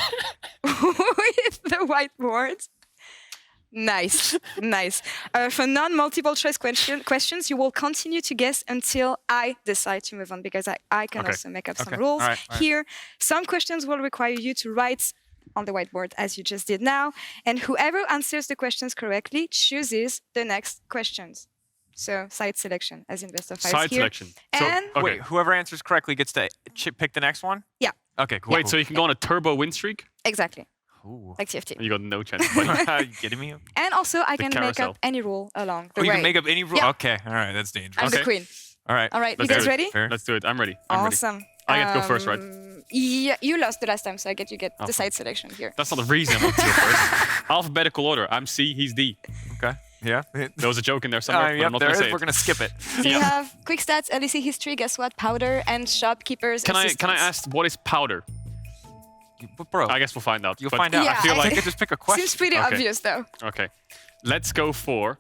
with the whiteboard. Nice. For non-multiple choice questions, you will continue to guess until I decide to move on, because I can also make up some rules here. Some questions will require you to write on the whiteboard as you just did now, and whoever answers the questions correctly chooses the next questions. So side selection, as in best of 5 side here. Selection. And wait, whoever answers correctly gets to pick the next one? Yeah. Okay, cool. Wait, so you can go on a turbo win streak? Exactly. Ooh. Like TFT. You got no chance, buddy. Are you kidding me? And also, I can make carousel. up any rule along the way. You can make up any rule? Yeah. Okay, all right, that's dangerous. I'm the queen. All right. You guys ready? Fair. Let's do it. I'm ready. Awesome. I get to go first, right? Yeah, you lost the last time, so I get the side selection here. That's not the reason I want to go first. Alphabetical order. I'm C, he's D. Okay. Yeah. There was a joke in there somewhere, but I'm not going to say it. We're going to skip it. So you have quick stats, LEC history, guess what? Powder, and shopkeepers. Can I ask, what is powder? Bro, I guess we'll find out. You'll find out. Yeah, I feel like you just pick a question. Seems pretty obvious, though. Okay. Let's go for...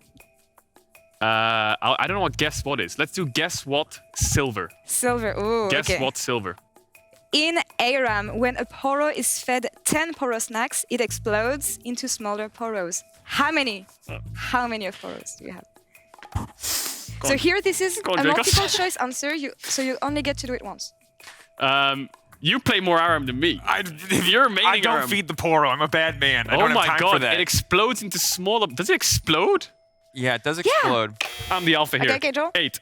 I don't know what guess what is. Let's do guess what silver. Silver. Ooh, Guess what silver. In ARAM, when a poro is fed 10 poro snacks, it explodes into smaller poros. How many? How many of poros do you have? So here, this is on, a Drakos. multiple choice answer. So you only get to do it once. You play more Aram than me. You're maining I don't Aram. feed the Poro. I'm a bad man. I Oh don't my have time god, for that. it explodes into smaller... Does it explode? Yeah, it does explode. I'm the alpha here. Okay, Caedrel. 8.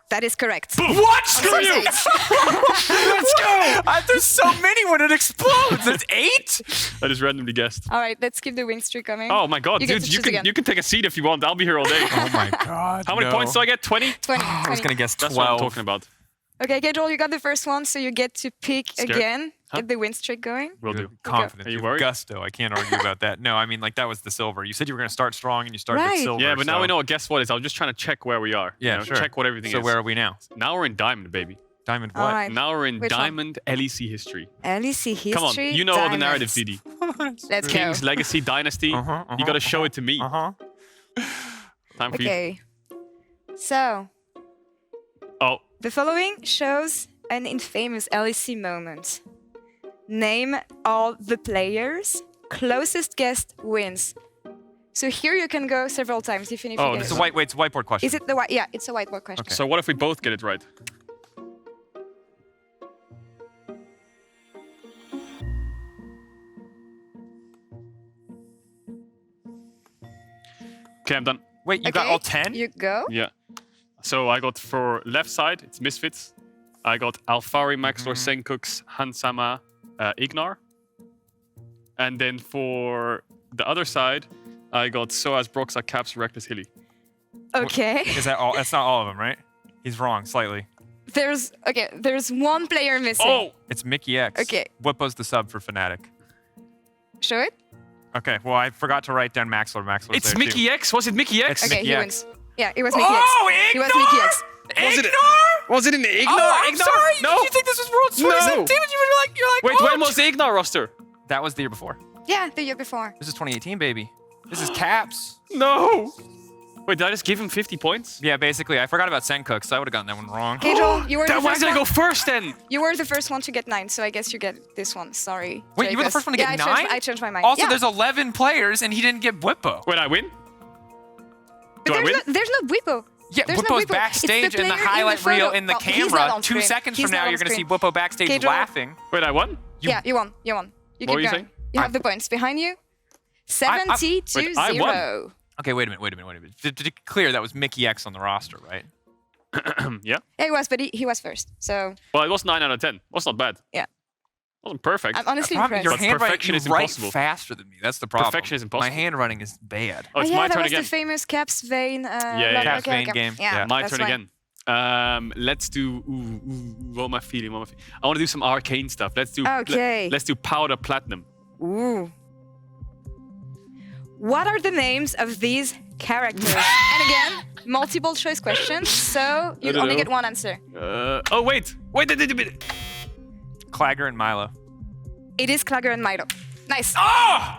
That is correct. What? Screw you! Let's go! There's so many when it explodes. That's 8? I just randomly guessed. All right, let's keep the win streak coming. Oh my god, You get dude, to you choose can again. you can take a seat if you want. I'll be here all day. Oh my god. How many points do I get? 20? 20. I was gonna guess 12. That's what I'm talking about. Okay, Caedrel, you got the first one, so you get to pick Scared? again. Huh? Get the win streak going. Will do. Confident. Are you have worried? Gusto. I can't argue about that. No, I mean, like, that was the silver. You said you were going to start strong and you started Right. with silver. Yeah, but now so- we know what guess what is. I was just trying to check where we are. Yeah, you know, sure. Check what everything So is. where are we now? Now we're in Diamond, baby. Diamond what? All right. Now we're in Which one? Diamond LEC history. LEC history. Come on, you know all the narratives, diamonds. Didi. Let's go. King's Legacy, Dynasty. You got to show it to me. Time for you. Okay. So, Oh, the following shows an infamous LEC moment. Name all the players. Closest guess wins. So here you can go several times if you need to get It's it. a whiteboard question. Is it the white? Yeah, it's a whiteboard question. so what if we both get it right? Okay, I'm done. Wait, you got all 10? You go. Yeah. So I got for left side, it's Misfits. I got Alfari, Maxlor, Senkux, Hansama, Ignar. And then for the other side, I got Soaz, Broxa, Caps, Reckless, Hilly. Okay. Is that all? That's not all of them, right? He's wrong slightly. There's one player missing. Oh! It's Mickey X. Okay. Whippo's the sub for Fnatic. Show it. Okay, well, I forgot to write down Maxlor. Maxlor's It's there Mickey X? Was it Mickey X? It's Okay, Mickey he X. wins. Yeah, it was Mickey Oh, X. He was Ignar! Mickey X. Was it- Ignar? Was it in the Ignar? Oh, I'm Ignar? sorry. No. Did you think this was World Tour? No. You're like, Wait, oh, when was the Ignar roster? That was the year before. Yeah, the year before. This is 2018, baby. This is Caps. No! Wait, did I just give him 50 points? Yeah, basically. I forgot about Senkux, so I would have gotten that one wrong. Caedrel, you were the Why first did I one. go first then? You were the first one to get 9, so I guess you get this one. Sorry. Wait, you were the Drakos. first one to get yeah, 9? I changed my mind. Also, yeah. there's 11 players, and he didn't get Whippo. Wait, I win? But Do I there's win? there's no Whippo. Yeah, There's no Whippo's Whippo. backstage It's the in the player highlight photo. reel in the Well, he's not camera. on 2 screen. seconds He's from now, not you're on going to see screen. Whippo backstage Caedrel. laughing. Wait, I won? Yeah, you won. You won. You What were keep you going. saying? You have the points behind you. 70 to Wait, I 0. Okay, wait a minute. To be clear, that was Mickey X on the roster, right? Yeah. Yeah, he was, but he was first. So Well, it was 9 out of 10. That's not bad. yeah, Wasn't perfect. I'm honestly Problem- impressed. Your But handwriting, perfection you is write impossible. faster than me. That's the problem. Perfection is impossible. My handwriting is bad. Oh, it's yeah, my that turn was again. the famous Caps Vein. yeah. Caps Vein game. Yeah, My that's turn fine. again. Let's do. What am I feeling? I want to do some arcane stuff. Let's do. Okay. Let's do Powder Platinum. Ooh. What are the names of these characters? And again, multiple choice questions, so you don't only know. get one answer. Oh wait. Clagger and Milo. It is Clagger and Milo. Nice. Oh!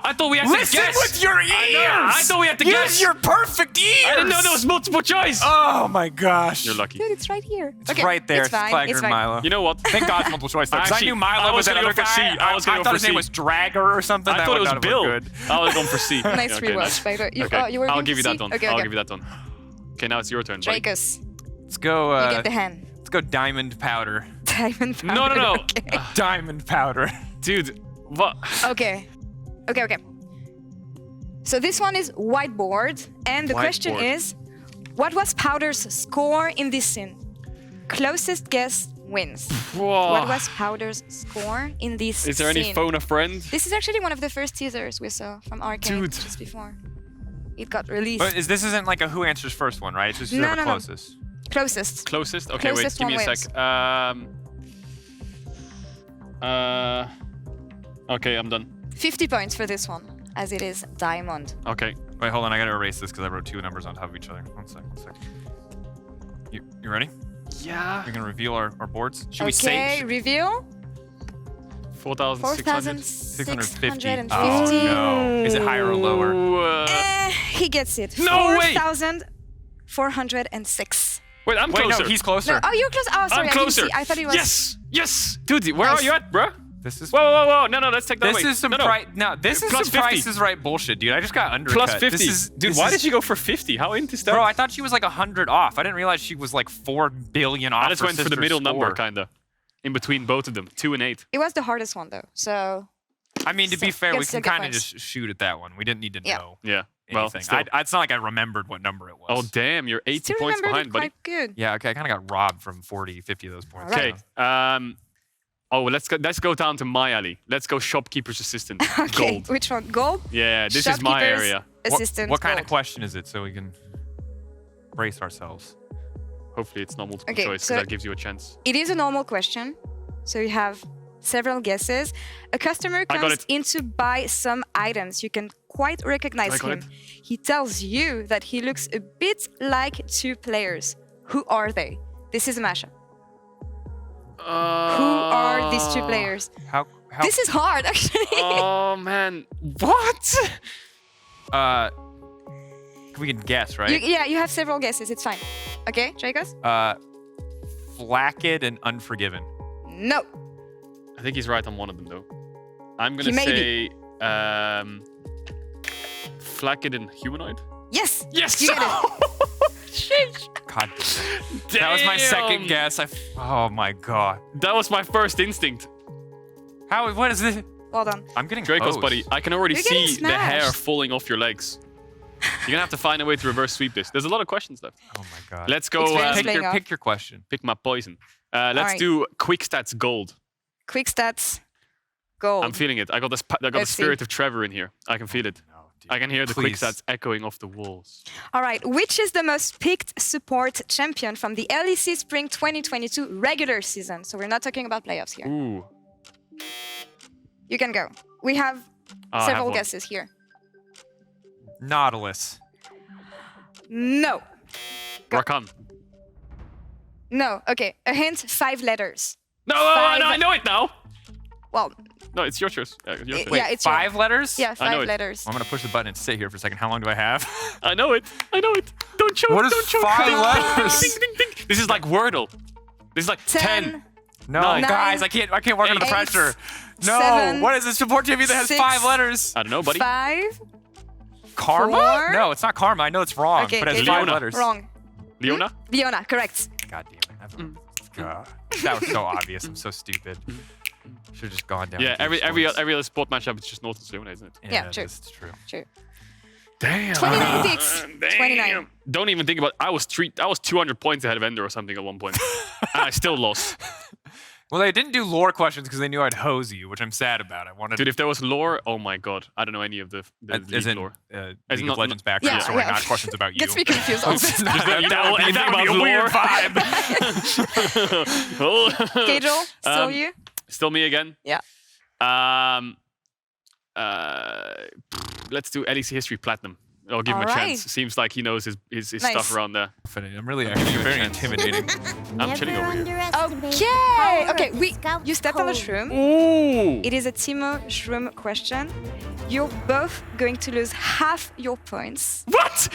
I thought we had to Listen guess. with your ears! I thought we had to guess. Use your perfect ears! I didn't know there was multiple choice. Oh my gosh. You're lucky. Dude, it's right here. It's right there. It's fine. Clagger It's and fine. Milo. You know what? Thank God it's multiple choice though, because I Actually, knew Milo I was was that gonna other go for guy. C. I was gonna I go thought for his name C. was Dragger or something. I That thought would it was not have Bill. looked good. I was going for C. Nice Okay, rewatch, by the way. You Okay. were I'll going give you to that see? one. Okay, I'll okay. give you that one. Okay, now it's your turn. buddy. Drakos, Let's go. you get the hand. Let's go Diamond Powder. Diamond powder. No. Okay. Diamond Powder. Dude, what? Okay. So this one is whiteboard, and the question Whiteboard. is, what was Powder's score in this scene? Closest guess wins. Whoa. What was Powder's score in this scene? Is there any phone a friend? This is actually one of the first teasers we saw from Arcane Dude. just before it got released. But this isn't like a who answers first one, right? It's just No, whoever no, no. closest. Closest. Closest? Okay, Closest wait, give me one a sec. Okay, I'm done. 50 points for this one, as it is Diamond. Okay. Wait, hold on. I gotta erase this because I wrote 2 numbers on top of each other. One sec. You ready? Yeah. We're gonna reveal our boards. Should we Okay, say reveal. 4,600. 650? 4,650. Oh no! Is it higher or lower? He gets it. No way! 4,406. Wait, I'm Wait, closer. no, he's closer. No, oh, you're close. Oh, sorry, I'm closer. I didn't see. I thought he was. Yes! Yes! Dude, where Nice. are you at, bruh? This is whoa! No, let's take that away. This is some this is some Price is Right bullshit, dude. I just got undercut. Plus 50. Dude, why did you go for 50? How into that? Bro, I thought she was like 100 off. I didn't realize she was like 4 billion off. I just went for the middle number, kinda, in between both of them, 2 and 8. It was the hardest one though, so. I mean, to be fair, we can kind of just shoot at that one. We didn't need to know. Yeah. Well, it's not like I remembered what number it was. Oh damn, you're 80 points behind, buddy. Quite good. Yeah. Okay, I kind of got robbed from 40, 50 of those points. Okay. Let's go down to my alley. Let's go shopkeeper's assistant. Okay, Gold. which one? Gold? Yeah, this is my area. Assistant. What kind of question is it so we can brace ourselves? Hopefully it's not multiple choice because that gives you a chance. It is a normal question. So you have several guesses. A customer comes in to buy some items. You can quite recognize him. He tells you that he looks a bit like 2 players. Who are they? This is a mashup. Who are these 2 players? How This is hard, actually. Oh, man. What? We can guess, right? You have several guesses. It's fine. Okay, Drakos? Flaccid and Unforgiven. No. I think he's right on one of them, though. I'm going to say Flaccid and Humanoid. Yes. Yes. You get it. God damn. That was my second guess. Oh my god. That was my first instinct. What is this? Well done. I'm getting Drakos, buddy. I can already see the hair smashed. falling off your legs. You're gonna have to find a way to reverse sweep this. There's a lot of questions left. Oh my god. Let's go. Pick your question. Pick my poison. Let's do quick stats gold. Quick stats gold. I'm feeling it. I got the spirit of Trevor in here. I can feel it. I can hear the quick stats echoing off the walls. All right. Which is the most picked support champion from the LEC Spring 2022 regular season? So we're not talking about playoffs here. Ooh. You can go. We have several guesses here. Nautilus. No. Rakan. No. Okay. A hint, 5 letters. No, I know it now. Well. No, it's your choice. Wait, it's 5 letters? Yeah, 5 letters. I'm going to push the button and sit here for a second. How long do I have? I know it. Don't choke. What is 5 letters? Ding, ding, ding. This is like Wordle. This is like 10. No, 9, guys, I can't work under the pressure. No, 7, what is this support champion that has 6, 5 letters? I don't know, buddy. 5. Karma? 4. No, it's not Karma. I know it's wrong, but it has 5 letters. Wrong. Leona? Leona, correct. God damn it. God. That was so obvious. I'm so stupid. Should have just gone down. Yeah, every other sport matchup is just North and Leona, isn't it? Yeah, true. That's true. True. Damn. 29 picks. 29. Don't even think about it. I was 200 points ahead of Ender or something at one point. And I still lost. Well, they didn't do lore questions because they knew I'd hose you, which I'm sad about. I wanted. Dude, if there was lore, oh my god, I don't know any of the lore. League of Legends background story, not questions about you. Gets me confused. Also. That would be a weird vibe. Caedrel, still you? Still me again? Yeah. Let's do LEC History Platinum. I'll give him a chance. Seems like he knows his stuff around there. I'm really actually very intimidating. I'm chilling over here. Okay, you stepped on the shroom. Ooh. It is a Timo shroom question. You're both going to lose half your points. What?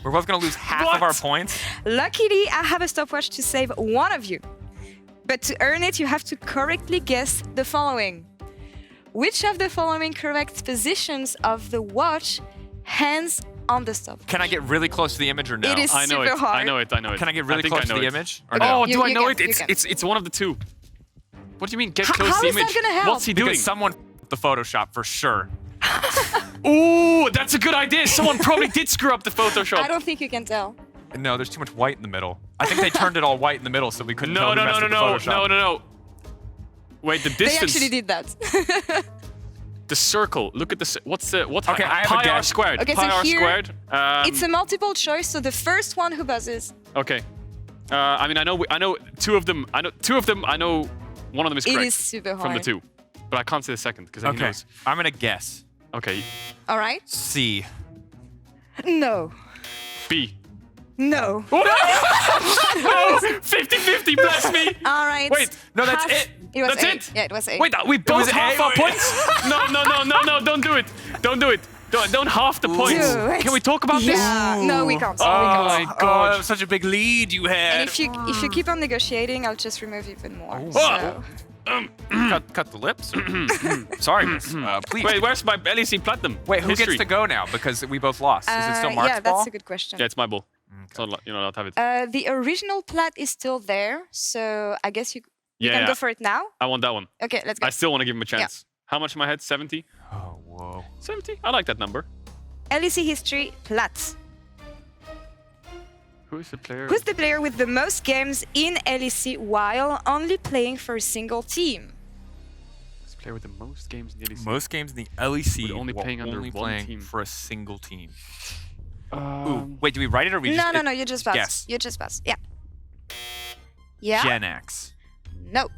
We're both going to lose half of our points? Luckily, I have a stopwatch to save one of you. But to earn it, you have to correctly guess the following. Which of the following correct positions of the watch hands on the stop? Can I get really close to the image or no? It is super hard. I know it. Can I get really close to the image? Or no? Oh, do I know it? It's one of the two. What do you mean get close to the image? How is that gonna help? What's he doing? Because someone the Photoshop for sure. Ooh, that's a good idea. Someone probably did screw up the Photoshop. I don't think you can tell. No, there's too much white in the middle. I think they turned it all white in the middle so we couldn't tell who messed with the Photoshop. No. Wait, the distance. They actually did that. The circle. Look at the. What? Okay, I have a guess. R squared. Okay, pi so r here, squared. It's a multiple choice, so the first one who buzzes. Okay. I mean, I know two of them. I know one of them is correct. It is super hard. From the two, but I can't say the second because he knows. I'm gonna guess. Okay. All right. C. No. B. No. No! 50-50, bless me! Alright. Wait, no, that's it. It was that's 8. it? Yeah, it was 8. Wait, we both half our points? No, don't do it. Don't do it. Don't half the points. Can we talk about this? No, we can't. Oh my god. That was such a big lead you had. And if you keep on negotiating, I'll just remove even more. So. Cut the lips? Sorry, miss. Please. Wait, where's my LEC Platinum? Wait, who gets to go now? Because we both lost. Is it still Mark's yeah, ball? that's a good question. Yeah, it's my ball. So you're not allowed to have it. The original plat is still there, so I guess you can go for it now. I want that one. Okay, let's go. I still want to give him a chance. Yeah. How much am I head? 70? Oh, whoa. 70? I like that number. LEC history, plat. Who is the player? Who's the player with the most games in LEC while only playing for a single team? Who's the player with the most games in the LEC? Most games in the LEC only playing under one team. for a single team. Ooh, wait, do we write it or we just... No, you just pass. Guess. You just pass, yeah. Yeah? Gen X. No.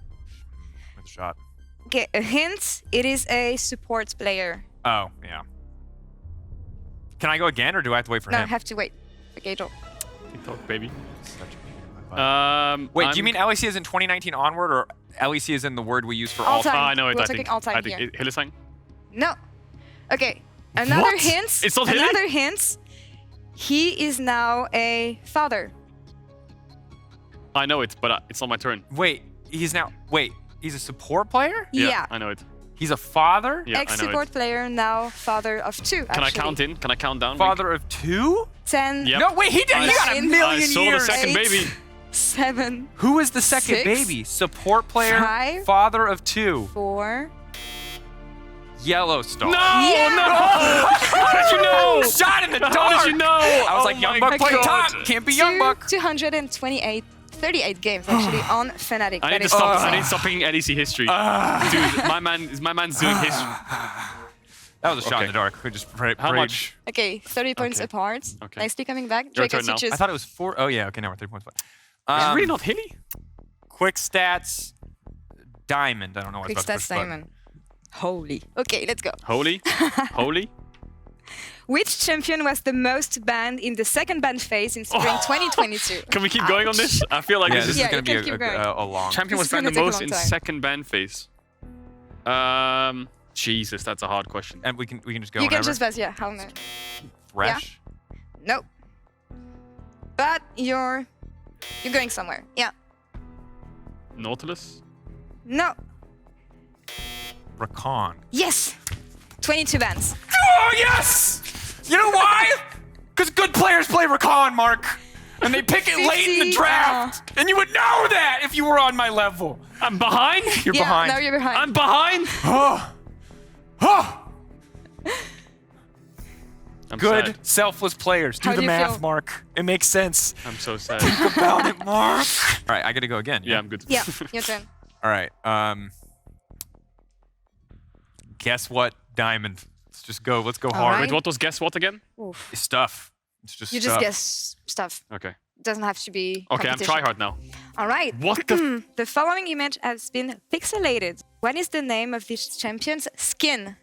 With a shot. Okay, a hint, it is a support player. Oh, yeah. Can I go again or do I have to wait for No, him? I have to wait. Okay, Joel. TikTok, baby. Wait, do you mean LEC is in 2019 onward or LEC is in the word we use for all time? I know it, We're I talking think. all time I think here. Hillesang? No. Okay, another What? hint. It's not Hilly? Another hint. He is now a father. I know it, but it's not my turn. Wait, he's a support player? Yeah. I know it. He's a father? Yeah, I know Ex-support player, now father of 2, Can I actually. count in? Can I count down? Father of 2? 10, Yep. No, wait, he did. He got a million I saw years. the second 8, baby. 7, Who is the second 6, baby? Support player, 5, father of 2. 4. Yellowstone. No! Yeah. No! How did you know? Shot in the dark. How did you know? I was like, Oh Young my Buck played God. top. Can't be Young Buck. 38 games actually on Fnatic. I That need to is stop. insane. I need to stop picking LEC history. Dude, my man's doing history. That was a shot Okay. in the dark. We just How much? Okay, 30 points Okay. apart. Okay. Nicely coming back. Your Drakos, turn you now. choose. I thought it was 4. Oh, yeah. Okay, now we're 3 points. It's really not Hilly? Quick stats. Diamond. I don't know what Quick it's about stats to push the button. diamond. Holy. Okay, let's go. Holy? Holy? Which champion was the most banned in the second ban phase in spring 2022? Can we keep going on this? I feel like Yeah, this this is... is Yeah, going to you be can keep going. a long... Champion This was is banned gonna the take a most long in time. second ban phase. Jesus, that's a hard question. And we can just go You can whenever. just pass, yeah. How many? Thresh? No. But you're going somewhere. Yeah. Nautilus? No. Rakan. Yes. 22 bans. Oh, yes! You know why? Because good players play Rakan, Mark. And they pick it late in the 50, draft. And you would know that if you were on my level. I'm behind? You're Yeah, behind. now you're behind. I'm behind? Oh. Oh. I'm Good, sad. selfless players. Do How the do you math, feel? Mark. It makes sense. I'm so sad. About it, Mark. All right, I got to go again. Yeah, I'm good. Yeah, your turn. All right. Guess what? Diamond. Let's just go. Let's go hard. right. Wait, what was guess what again? Oof. It's stuff. It's just You stuff. just guess stuff. Okay. Doesn't have to be Okay, I'm competition. tryhard now. All right. What the... The following image has been pixelated. What is the name of this champion's skin?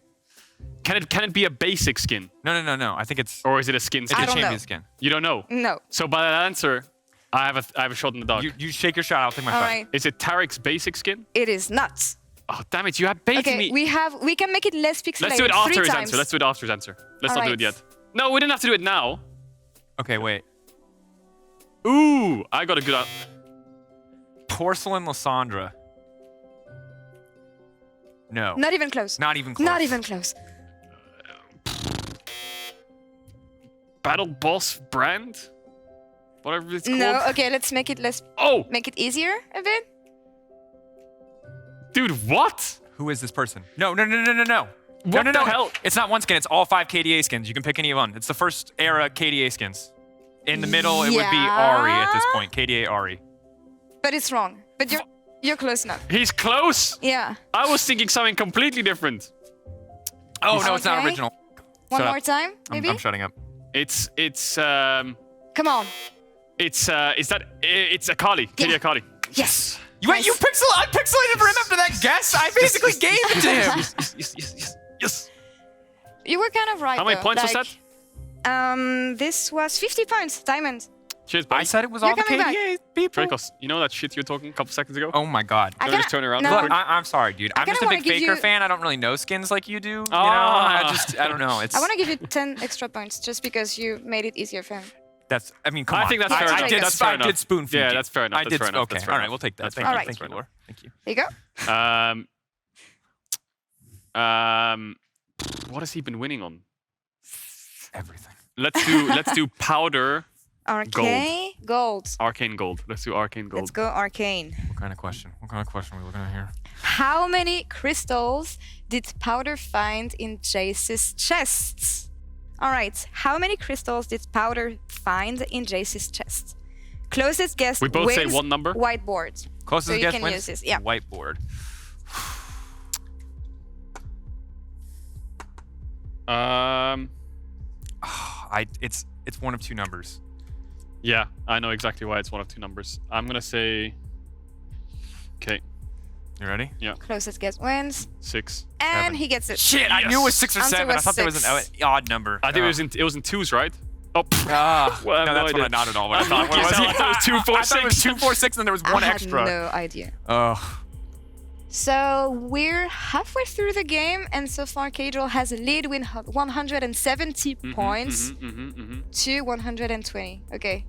Can it be a basic skin? No. I think it's Or is it a skin it's skin? a don't know. champion skin. You don't know? No. So by that answer, I have a shot in the dark. You shake your shot. I'll take my All shot. right. Is it Tarek's basic skin? It is not. Oh, damn it. You have baited Okay, me. we can make it less pixelated. Let's do it after 3 his times. answer. Let's do it after his answer. Let's All not do right. it yet. No, we didn't have to do it now. Okay, wait. Ooh, I got a good... Porcelain Lysandra. No. Not even close. Not even close. Not even close. Battle Boss brand? Whatever it's called. No. Okay, let's make it less. Oh, Make it easier a bit. dude, what? Who is this person? No. No. What the hell? It's not one skin. It's all 5 KDA skins. You can pick any one. It's the first era KDA skins. In the middle, it would be Ari at this point. KDA Ari. But it's wrong. But you're close enough. He's close. Yeah. I was thinking something completely different. Oh, no, it's not Okay. original. One Shut more up. time, maybe. I'm shutting up. It's Come on. it's Akali. Yeah. KD Akali. Yes. You went. Nice. I pixelated for him after that guess. I basically gave it to him. Yes. You were kind of right. How many though. points was that? This was 50 points. Diamond. Cheers, I buddy. said it was You're all the coming back. KDA people. Drakos, you know that shit you were talking a couple seconds ago? Oh my god. I Can I kinda- just turn around? no. real Look, quick? I'm sorry, dude. I'm just a kinda big wanna give Faker you- fan. I don't really know skins like you do. You know, Ah. I don't know. It's. I want to give you 10 extra points just because you made it easier for him. That's. I mean, come on. I think that's fair enough. That's fair enough. I did spoon feed. Yeah, that's fair enough. That's fair enough. Okay. All right, we'll take that. All right. Thank you, Laure. Thank you. There you go. What has he been winning on? Everything. Let's do powder. Arcane gold. Arcane gold. Let's do arcane gold. Let's go arcane. What kind of question? What kind of question are we looking at here? How many crystals did Powder find in Jace's chests? All right. How many crystals did Powder find in Jace's chest? Closest guess We both say wins one number? Whiteboard. Closest So you guess can wins. use this, yeah. Whiteboard. It's one of two numbers. Yeah, I know exactly why it's one of two numbers. I'm gonna say. Okay. You ready? Yeah. Closest guess wins. 6. And 7. he gets it. Shit! I knew it was 6 or Answer 7. I was thought there was 6. an odd number. I think it was in twos, right? Oh. Well, no, that's what not at all. What I thought I thought it was 2, 4, I thought it was 2, 4, 6, and then there was one extra. I had no idea. Oh. So we're halfway through the game, and so far Caedrel has a lead with 170 points to 120. Okay.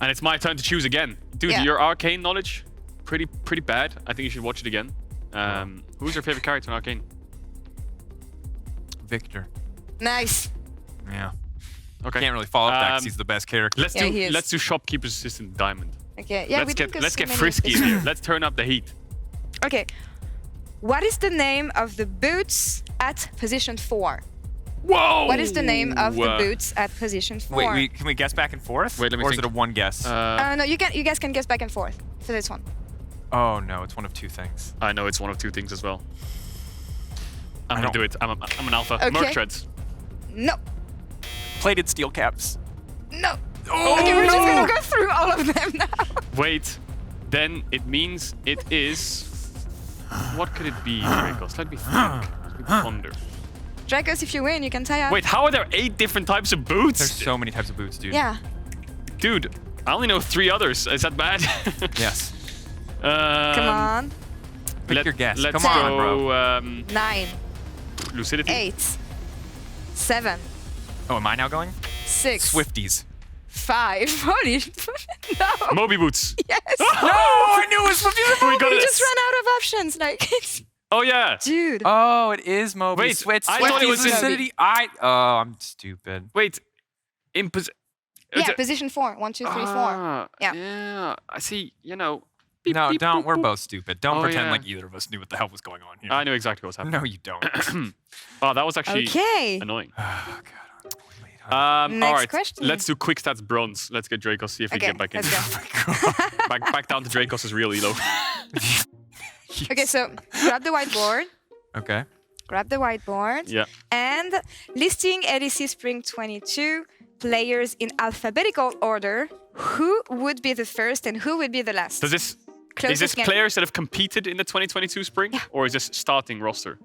And it's my turn to choose again. Dude, Yeah. your arcane knowledge, pretty bad. I think you should watch it again. Who's your favorite character in Arcane? Victor. Nice. Yeah. Okay. Can't really follow up that because he's the best character. Let's do Shopkeeper's Assistant Diamond. Okay. Yeah. Let's get frisky in here. Let's turn up the heat. Okay. What is the name of the boots at position 4? Whoa! What is the name of the boots at position 4? Wait, can we guess back and forth? Wait, let me or think. is it a one guess? No, you guys can guess back and forth for this one. Oh no, it's one of two things. I know it's one of two things as well. I'm gonna do it. I'm an alpha. Okay. Merc treads. No. Plated steel caps. No. Oh, Okay, we're just no. gonna go through all of them now. Wait. Then it means it is. What could it be, Drakos? Let me think. Let me ponder. Drakos, if you win, you can tie up. Wait, how are there 8 different types of boots? There's so many types of boots, dude. Yeah. Dude, I only know 3 others. Is that bad? Yes. Come on. Pick your guess. Let's Come on, go, bro. 9, Lucidity. 8, 7, Oh, am I now going? 6, Swifties. 5. Holy no. Moby boots. Yes. No, I knew it was Swifties. We got We it. just ran out of options. Like, it's, Oh yeah. dude. Oh, it is Moby. Wait, I Swifties thought it was in- Lucidity. I'm stupid. Wait. Yeah, position 4. 1, 2, 3, 4. Yeah. Yeah. I see. You know. No, don't. We're both stupid. Don't Oh, pretend yeah. like either of us knew what the hell was going on here. I knew exactly what's happening. No, you don't. Oh, that was actually Okay. annoying. Oh, God. All Next right. question. Let's do quick stats bronze. Let's get Drakos. See if we Okay, can get back in. let's go. back down to Drakos is real elo. Okay, so grab the whiteboard. Okay. Grab the whiteboard. Yeah. And listing LEC Spring 22 players in alphabetical order. Who would be the first and who would be the last? Is this Closest game. players that have competed in the 2022 spring, or is this starting roster?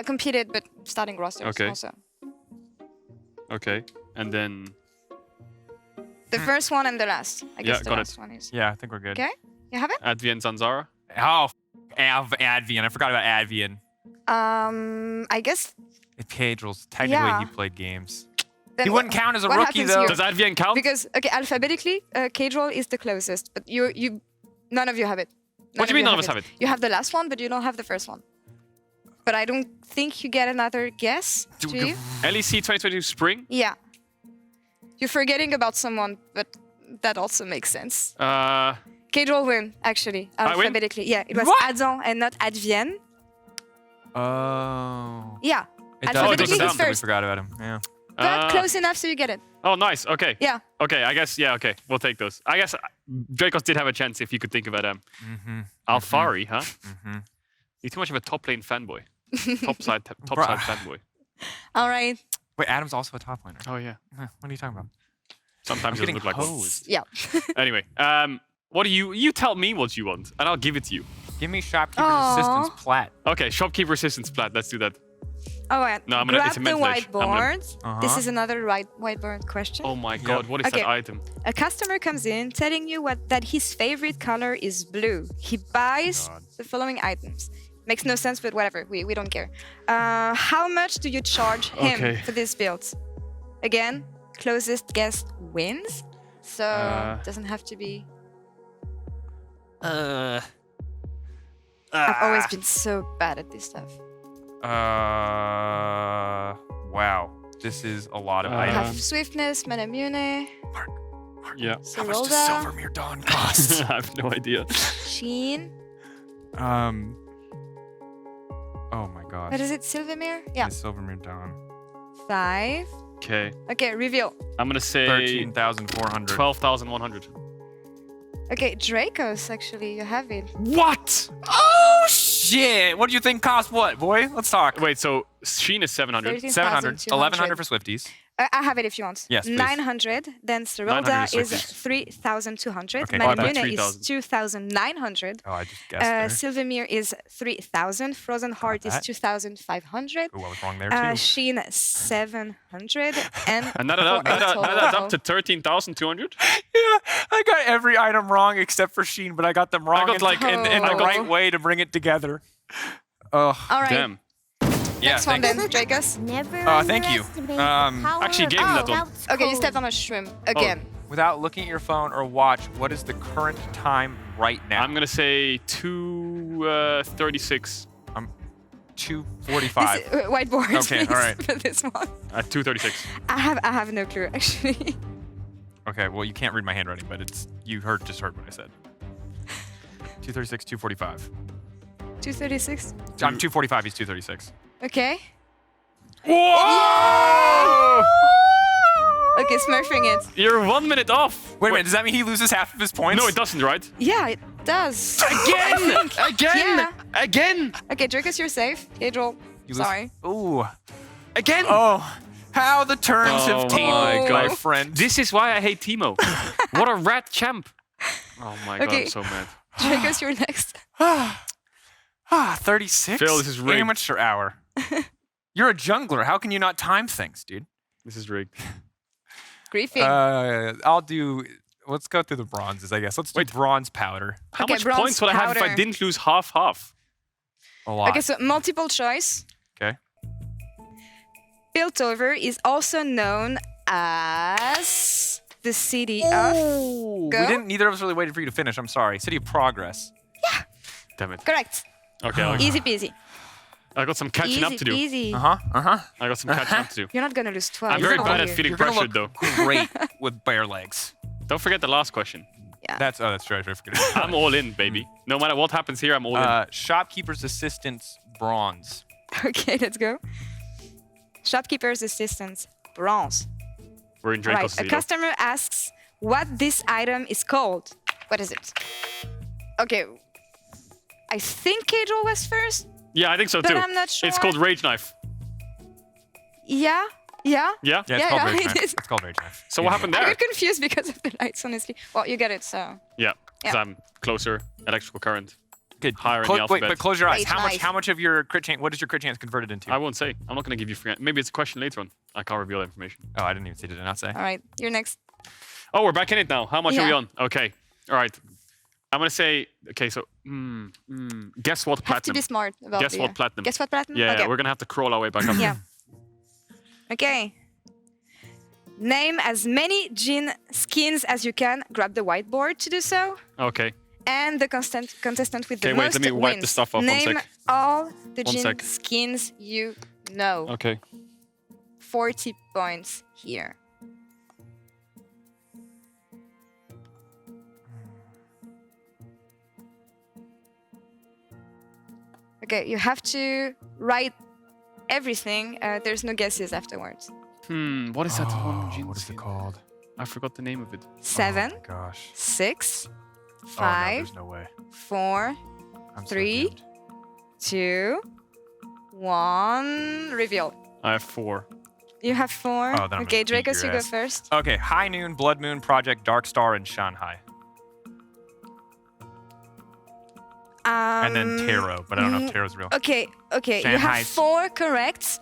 Competed, but starting rosters Okay. also. Okay. And then The first one and the last. I guess the got last it. one is. Yeah, I think we're good. Okay, you have it? Advian Zanzara. Oh, Advian. I forgot about Advian. I guess. Caedrel's technically Yeah. he played games. Then He wouldn't count as a what rookie happens though. here? Does Advian count? Because alphabetically, Caedrel is the closest, but none of you have it. What do you mean none of us have it? You have the last one, but you don't have the first one. But I don't think you get another guess. Do you? LEC 2022 spring. Yeah. You're forgetting about someone, but that also makes sense. Caedrel win, actually, I win? alphabetically. Yeah, it was What? Adam and not Advian. Oh. Yeah. It does. Alphabetically, It does he's that we first. forgot about him. Yeah. But close enough so you get it. Oh, nice. Okay. Yeah. Okay. I guess. Yeah. Okay. We'll take those. I guess Drakos did have a chance if you could think about Alfari, huh? You're too much of a top lane fanboy. top side fanboy. All right. Wait, Adam's also a top laner. Oh yeah. Huh, what are you talking about? Sometimes I'm it doesn't look like one. hosed. Yeah. Anyway, what do you tell me what you want, and I'll give it to you. Give me shopkeeper's Aw. assistance plat. Okay, shopkeeper assistance plat. Let's do that. All right. No, I'm gonna- Grab it's a the mental age. I'm gonna- whiteboard. This is another whiteboard question. Oh my god, what is that Okay. item? A customer comes in telling you that his favorite color is blue. He buys the following items. Makes no sense, but whatever. We don't care. How much do you charge him Okay. for this build? Again, closest guess wins. So it doesn't have to be. I've always been so bad at this stuff. Wow. This is a lot of I have items. Swiftness, Manamune. Mark. Yeah. How much does Silvermere Dawn cost? I have no idea. Sheen. Oh my gosh. What is it? Silvermere? Yeah. It's Silvermere Dawn. 5. Okay. Okay, reveal. I'm gonna say 13,400. 12,100. Okay, Drakos, actually, you have it. What? Oh shit! What do you think cost what, boy? Let's talk. Wait, so Sheen is 700. 700. 1,100 for Swifties. I have it if you want. Yes, please. 900. Then Serolda is 3,200. Okay, Manamune is 2,900. Oh, I just guessed there. Silvermere is 3,000. Frozen Heart is 2,500. Ooh, I was wrong there too. Sheen 700. And that adds up to 13,200? Yeah, I got every item wrong except for Sheen, but I got them wrong in the right way to bring it together. Oh, all right. Damn. Next one then, Drakos. Thank you. Actually gave me that one. Okay, you stepped on a shrimp again. Without looking at your phone or watch, what is the current time right now? I'm gonna say 2:36. 2:45. Whiteboard, Okay, please, all right. for this one. At 2:36. I have no clue, actually. Okay, well, you can't read my handwriting, but you just heard what I said. 2:36, 2:45. 2:36. I'm 2:45. He's 2:36. Okay. Whoa! Okay, smurfing it. You're 1 minute off. Wait a minute. Does that mean he loses half of his points? No, it doesn't, right? Yeah, it does. Again! Yeah. Again! Okay, Drakos, you're safe. Caedrel, sorry. Ooh. Again! Oh, how the turns have taken, my my God. friend. This is why I hate Timo. What a rat champ. Oh my God, Okay. I'm so mad. Drakos, you're next. 36? Phil, this is rigged. Amateur hour. You're a jungler. How can you not time things, dude? This is rigged. Griefing. I'll do... Let's go through the bronzes, I guess. Let's do bronze powder. How Okay, much bronze points would I have if I powder. didn't lose half-half? A lot. Okay, so multiple choice. Okay. Piltover is also known as the city of... Go? Neither of us really waited for you to finish. I'm sorry. City of Progress. Damn it. Correct. Okay, Easy peasy. I got some catching up to do. Easy. I I got some catching up to do. You're not gonna lose 12. I'm very How bad are at you? feeling You're gonna pressured, though. look great with bare legs. Don't forget the last question. Yeah. That's true. I forget. I'm all in, baby. No matter what happens here, I'm all in. Shopkeeper's assistant's bronze. Okay, let's go. Shopkeeper's assistants, bronze. We're in All Dracos right, a City. customer asks what this item is called. What is it? Okay. I think Caedrel was first. Yeah, I think so But too. I'm not sure. It's called Rage Knife. Yeah? Yeah? Yeah, it's Yeah, called yeah, Rage it Knife. is. It's called Rage Knife. So what happened I there? got confused because of the lights, honestly. Well, you get it, so. Yeah, because Yeah. I'm closer. Electrical current. Good. Higher in the Wait, alphabet. but close your eyes. Rage How Knife. much of your crit chance? What is your crit chance converted into? I won't say. I'm not going to give you free. Maybe it's a question later on. I can't reveal that information. Oh, I didn't even say. Did I not say? All right, you're next. Oh, we're back in it now. How much are we Yeah. on? Okay. All right. I'm going to say, okay, so guess what Have to platinum? be smart about Guess the, what platinum? Guess what platinum? Yeah, Okay. we're going to have to crawl our way back up. Yeah. Okay. Name as many Jin skins as you can. Grab the whiteboard to do so. Okay. And the contestant with the Okay, wait, most let me wipe wins. the stuff off. 1 Name sec. all the 1 Jin sec. skins you know. Okay. 40 points here. Okay, you have to write everything. There's no guesses afterwards. What is that one Jin What is it skin? called? I forgot the name of it. 7, Oh my gosh. 6, Oh, no, 5, there's no way. 4, I'm so 3, doomed. 2, 1. Reveal. I have 4. You have 4. Oh, then I'm Okay, gonna beat Drakos, your you go ass. first. Okay, High Noon, Blood Moon, Project, Dark Star, and Shanghai. And then Tarot, but I don't know if Tarot's real. Okay, okay. You have Shanghai's- 4 correct,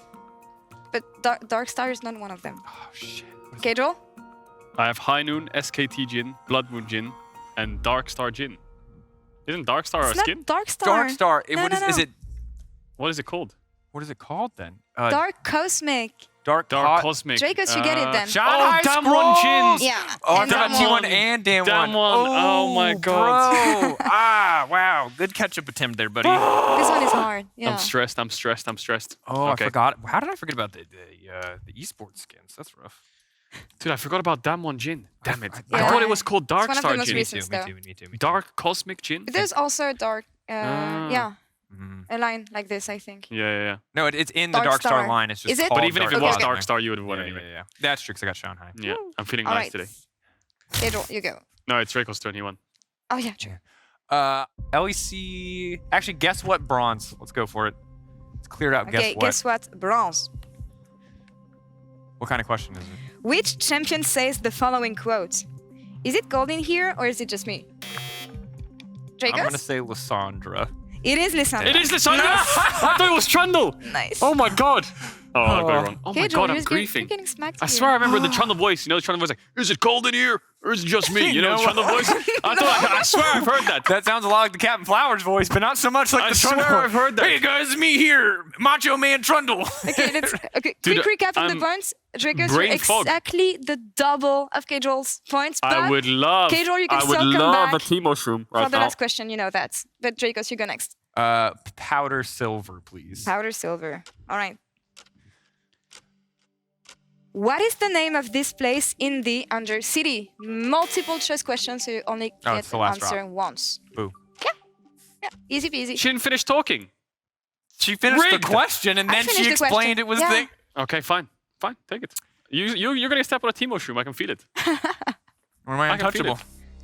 but Dark Star is not one of them. Oh, shit. Caedrel? I have High Noon, SKT Jin, Blood Moon Jin, and Dark Star Jin. Isn't Dark Star a It's skin? not Dark Star. Dark Star. No, What is no. it? What is it called? What is it called then? Dark Cosmic. Dark Cosmic. Drakos, you get it then. Damwon Jin. Yeah. Oh, I and thought about Damwon. T1 and Damwon. Damwon. Oh my god. Bro. Wow. Good catch-up attempt there, buddy. This one is hard. Yeah. I'm stressed. Oh, Okay. I forgot. How did I forget about the esports skins? That's rough. Dude, I forgot about Damwon Jin. Damn it. Yeah. I thought it was called Dark It's one of the Star most Jin. recent. Me too. Dark Cosmic Jin? But there's also dark, Ah. a line like this, I think. Yeah. No, it's in the Dark Dark Star Star. line. It's just Is it? called But even if it Okay, was okay. Dark Star, you would have won Yeah, anyway. yeah. That's true, because I got Shanghai. Yeah, I'm feeling All nice right. today. Caedrel, you go. No, it's Draco's turn. He won. Oh, yeah, true. LEC. Actually, guess what? Bronze. Let's go for it. It's cleared out. Okay, guess what? Bronze. What kind of question is it? Which champion says the following quote? Is it gold in here or is it just me? Drakos? I'm gonna say Lysandra. It is Lysandra. It is Lysandra! I thought it was Trundle! Nice. Oh my god! Oh, I got it wrong. Oh my Caedrel, god, I'm you're griefing. getting smacked I here. swear I remember the Trundle voice. You know the Trundle voice like, is it cold in here? Or is it just me? You know the Trundle voice? I swear I've heard that. That sounds a lot like the Captain Flowers voice, but not so much like I the swear Trundle. I've heard that. Hey guys, me here, Macho Man Trundle. Okay, Dude, quick recap of the I'm points. Drakos, you're brain fog. exactly the double of Caedrel's points. But I would love. Caedrel, you can I would still come love back a tea mushroom for right the now. last question, you know that. But Drakos, you go next. Powder silver, please. Powder silver. All right. What is the name of this place in the Undercity? Multiple choice questions, so you only Oh, get it's the to last answer once. Boo. Yeah, easy peasy. She didn't finish talking. She finished Rigged. the question and I then finished she the question. explained it was Yeah. the. Okay, fine, take it. You're gonna step on a tea mushroom. I can feel it. Or am I I can feel untouchable?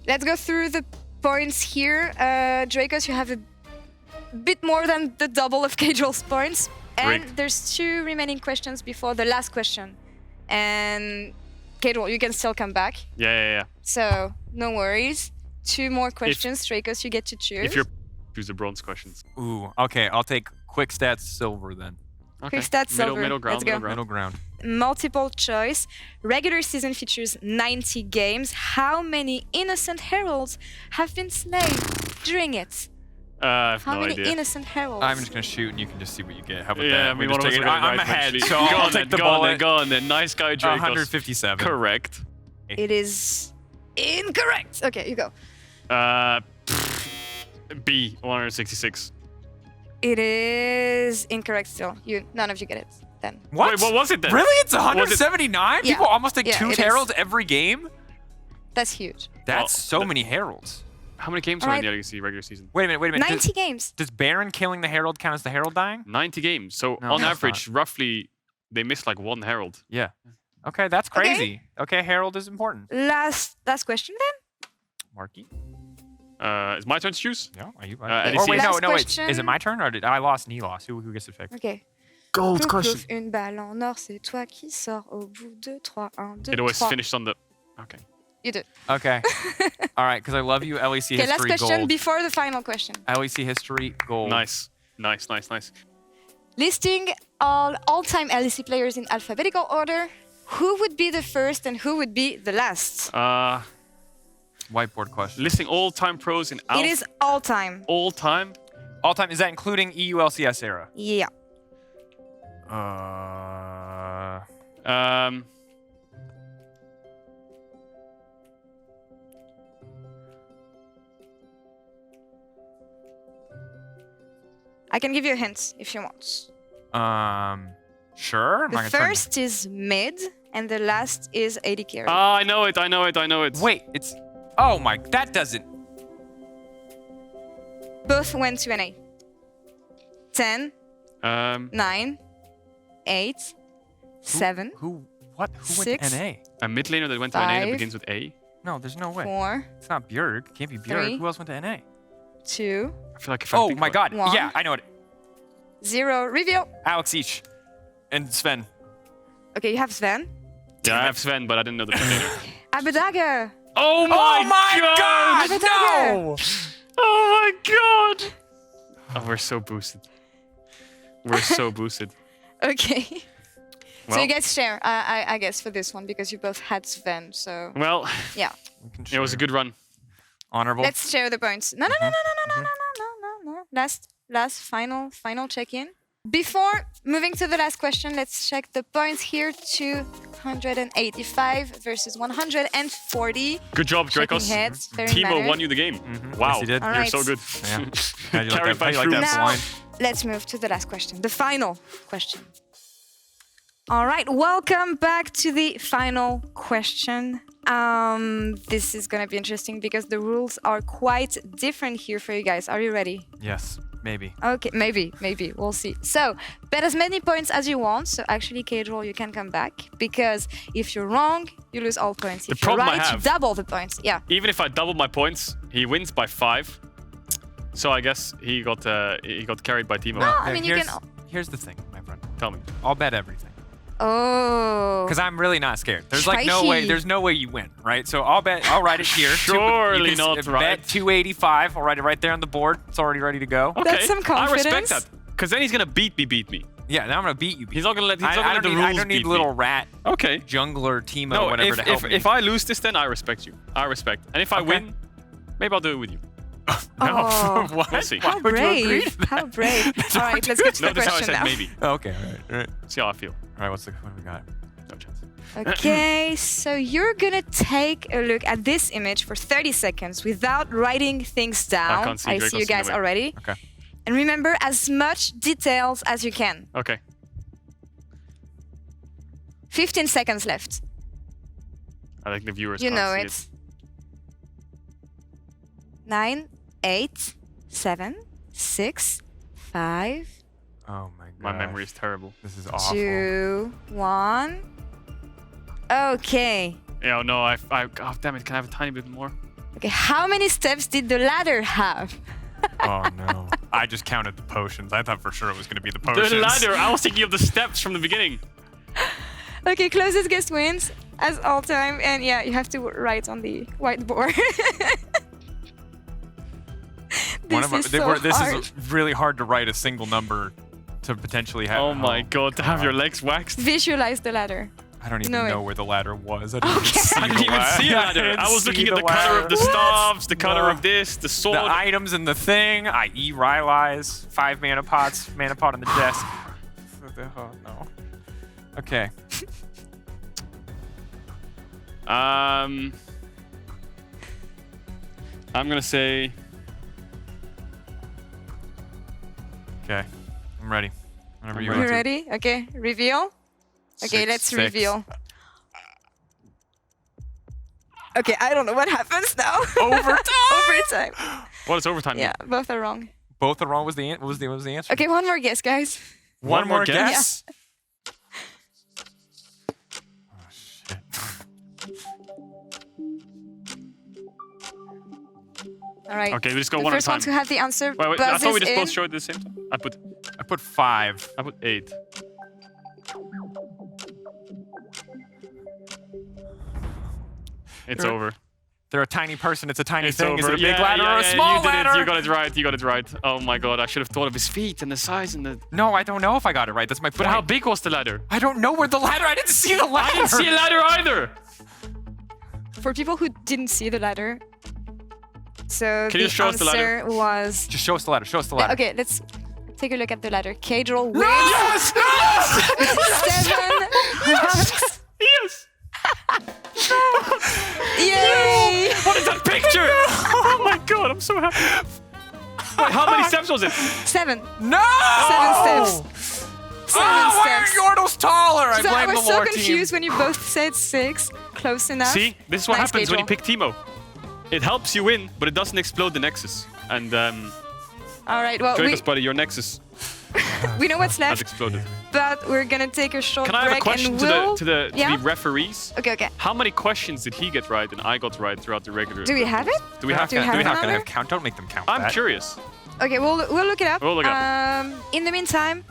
Let's go through the points here. Drakos, you have a bit more than the double of Caedrel's points. And Rigged. there's 2 remaining questions before the last question. And Caedrel, you can still come back. Yeah. So no worries. 2 more questions. Drakos, you get to choose. If you're choose the bronze questions. Ooh, okay. I'll take quick stats silver then. Okay. Quick stats, silver. Middle ground. Let's go. Middle ground. Multiple choice. Regular season features 90 games. How many innocent heralds have been slain during it? I have How no many idea. innocent heralds? I'm just gonna shoot and you can just see what you get. How about Yeah, that? I mean, We just one of us take will it. get it I'm right ahead, eventually. so Go I'll on take then, the go on bullet. then, go on then. Nice guy, Dracos. 157. Correct. It is incorrect. Okay, you go. B, 166. It is incorrect still. None of you get it then. What? Wait, what was it then? Really? It's 179? Yeah. People almost take Yeah, 2 it is. heralds every game? That's huge. That's Well, so many heralds. How many games All are in right. the LEC regular season? Wait a minute. 90 games. Does Baron killing the herald count as the herald dying? 90 games. So No, on that's average, roughly, they miss like 1 herald. Yeah. Okay, that's crazy. Okay, herald is important. Last question then. Marky? It's my turn to choose? No, are you? LEC. Or wait, Last no, wait. question. Is it my turn or did I lost and he lost? Who gets to pick? Okay. Gold Plouf, plouf, une balle en or, c'est toi qui sors au bout de 3, 1, 2, It always 3. finished on the... Okay. You do. Okay. All right, because I love you, LEC Okay, last history question gold. before the final question. LEC history gold. Nice. Listing all-time LEC players in alphabetical order. Who would be the first and who would be the last? Whiteboard question. Listing all-time pros in It is all-time. all-time. All time, is that including EULCS era? Yeah. I can give you a hint if you want. Sure. I'm The not gonna turn- first is mid, and the last is AD carry. I know it. Wait, it's. Oh my, that doesn't. Both went to NA. 10, 9, 8, 7, Who? What? Who Six. went to NA? A mid laner that went to NA that 5, begins with A. No, there's no way. 4, It's not Bjerg. Can't be Bjerg. 3. Who else went to NA? 2, I feel like if I Oh think my about god. One. Yeah, I know it. 0. Reveal. Alex Each. And Sven. Okay, you have Sven. it. Yeah, I have Sven, but I didn't know the mid laner. Abadaga. Oh my god! Abadaga. No! Oh my god! Oh, we're so boosted. We're so boosted. Okay. So Well- you guys share, I guess, for this one because you both had Sven. So Well, yeah, it was a good run. Honorable. let's share the points. No. Last final check-in. Before moving to the last question, let's check the points here. 285 versus 140. Good job, Drakos. Timo won you the game. Wow. Yes, he did. All You're right. so good. Yeah. Carried by like that Now, blind. let's move to the last question, the final question. All right, welcome back to the final question. This is going to be interesting because the rules are quite different here for you guys. Are you ready? Yes, maybe. Okay, maybe. We'll see. So, bet as many points as you want. So, actually, Caedrel, you can come back because if you're wrong, you lose all points. If you're right, you double the points. Yeah. Even if I double my points, he wins by 5. So I guess he got carried by Timo. No, I mean, here's the thing, my friend. Tell me. I'll bet everything. Oh. Because I'm really not scared. There's like no way. There's no way you win, right? So I'll write it here. Surely not right. Bet 285. I'll write it right there on the board. It's already ready to go. Okay. That's some confidence. I respect that. Because then he's gonna beat me. Yeah, now I'm gonna beat you. He's not gonna let. I don't need little rat. Okay. Jungler, Timo, No, whatever to help me. if I lose this, then I respect you. And if I win, maybe I'll do it with you. Oh. What? We'll see. How brave. How brave. All right, let's get to the Notice how I question said now. maybe. Okay, all right. See how I feel. All right, what do we got? No chance. Okay, so you're gonna take a look at this image for 30 seconds without writing things down. I can't see I Drakos see you in the guys way. already. Okay. And remember as much details as you can. Okay. 15 seconds left. I think the viewers You can't know see it. 9, 8, 7, 6, 5, Oh my god. My memory is terrible. This is awful. 2, 1. Okay. Yeah, no, oh, damn it, can I have a tiny bit more? Okay, how many steps did the ladder have? Oh no. I just counted the potions. I thought for sure it was gonna be the potions. The ladder! I was thinking of the steps from the beginning. Okay, closest guess wins as all time. And yeah, you have to write on the whiteboard. This is really hard to write a single number to potentially have. Oh my god, to have your legs waxed. Visualize the ladder. I don't even know where the ladder was. I didn't Okay. even see the ladder. I was looking at the color of the staves, the color of this, the sword. The items in the thing. I Rylai's 5 mana pots, mana pot on the desk. Oh no. Okay. I'm gonna say. Okay, I'm ready. Whenever you You are. ready? Okay, reveal. Okay, let's 6. reveal. Okay, I don't know what happens now. Overtime. What is overtime? Yeah, both are wrong. Both are wrong. Was the answer? Okay, one more guess, guys. One more guess. Oh shit. All right. Okay, we just go the one at a first one time. to have the answer. Wait, I thought we buzzes just both in. showed it at the same time. I put 5. 8. It's over. They're a tiny person. It's a tiny It's thing. over. Is it a big ladder or a small you did ladder? It. You got it right. You got it right. Oh my god, I should have thought of his feet and the size and the. No, I don't know if I got it right. That's my point. But how big was the ladder? I don't know where the ladder. I didn't see the ladder. I didn't see a ladder either. For people who didn't see the ladder, so Can you the show us the ladder? answer was. Just show us the ladder. Show us the ladder. Okay, let's take a look at the ladder. Caedrel wins. Yes! Yes! 7 rocks. Yes. Yay! What is that picture? Oh my god, I'm so happy. Wait, how many steps was it? 7. No! 7 steps. 7 Why are steps. Yordles taller? I So I blame was the so Laure confused team. when you both said 6. Close enough. See, this is what Nice, happens when you Caedrel. pick Timo. It helps you win, but it doesn't explode the Nexus. And All right, well, Drakos, buddy, your Nexus we know what's has left, exploded. but we're gonna take a short Can I have a break question and to we'll... the Yeah? referees? Okay. How many questions did he get right and I got right throughout the regular? Do we have it? Do we have Do we to? have We're it not on gonna there? have count. Don't make them count. I'm that. curious. Okay, we'll look it up. We'll look it up. In the meantime,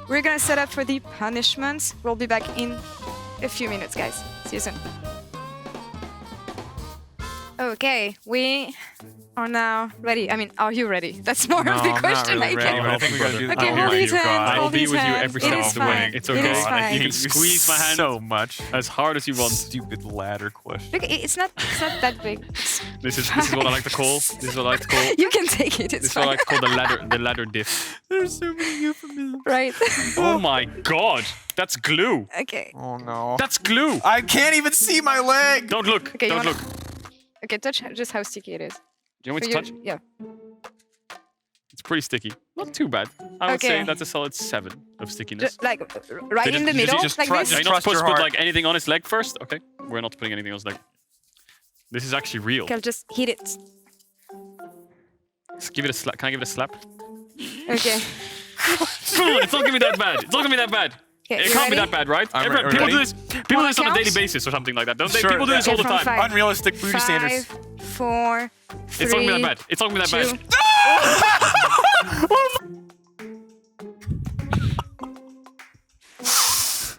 we're gonna set up for the punishments. We'll be back in a few minutes, guys. See you soon. Okay, we are now ready. I mean, are you ready? That's more of the question. I'm not really ready, but I think we gotta do this. Okay, hold these hands. I will be with you hands. every step of the way. It's okay. It is fine. You can squeeze my hand so much. as hard as you want. Stupid ladder question. Look, it's not that big. This is what I like to call. This is what I like to call. You can take it. It's This is fine. what I like to call the ladder diff. There's so many euphemisms. Right. Oh my god, that's glue. Okay. Oh no. That's glue. I can't even see my leg. Don't look. Okay, Don't you look. Okay, touch just how sticky it is. Do you want me For to touch? Yeah. It's pretty sticky. Not too bad. I would Okay. say that's a solid 7 of stickiness. Just, like right in the middle, just like trust- this. Are you not trust your supposed to put heart. like anything on his leg first? Okay, we're not putting anything on his leg. This is actually real. Okay, I'll just hit it. Just give it a slap. Can I give it a slap? Okay. Come on, it's not gonna be that bad. It's not gonna be that bad. Okay, It you can't be ready? that bad, right? I'm Everyone- ready. people do Ready? this. People do this on a Count? daily basis or something like that, don't they? Sure, People do this yeah. all the Okay, from time. 5. Unrealistic booty standards. 5, 4, 3, It's not gonna be that bad. It's not gonna be that 2. bad.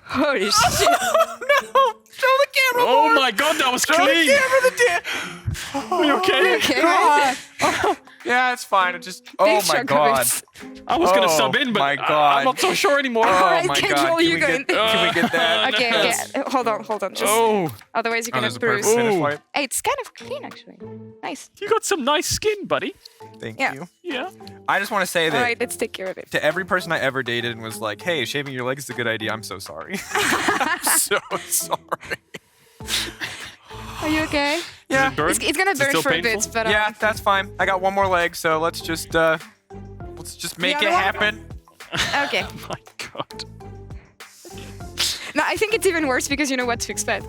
Holy shit. Show the camera. Oh my god, that was Show clean. the camera. Are you okay? Okay, right? Yeah, it's fine. It just. Big Oh my chunk of god. it. I was gonna Oh sub in, but my God. I'm not so sure anymore. Oh Alright, my Caedrel, god. you go in. Can we get that? Okay, okay. Hold on. Just Oh, otherwise you're Oh, gonna there's a perfect bruise. finish Ooh. wipe. Hey, it's kind of clean actually. Nice. you got some nice skin, buddy. Thank Yeah. you. Yeah. I just want to say that Alright, let's take care of it. to every person I ever dated and was like, "Hey, shaving your legs is a good idea." I'm so sorry. I'm so sorry. Are you okay? Yeah. Does it burn? It's gonna Is it burn still for a painful? bit, but Yeah, that's fine. I got one more leg, so let's just make other it one? happen. okay. Oh my god. No, I think it's even worse because you know what to expect.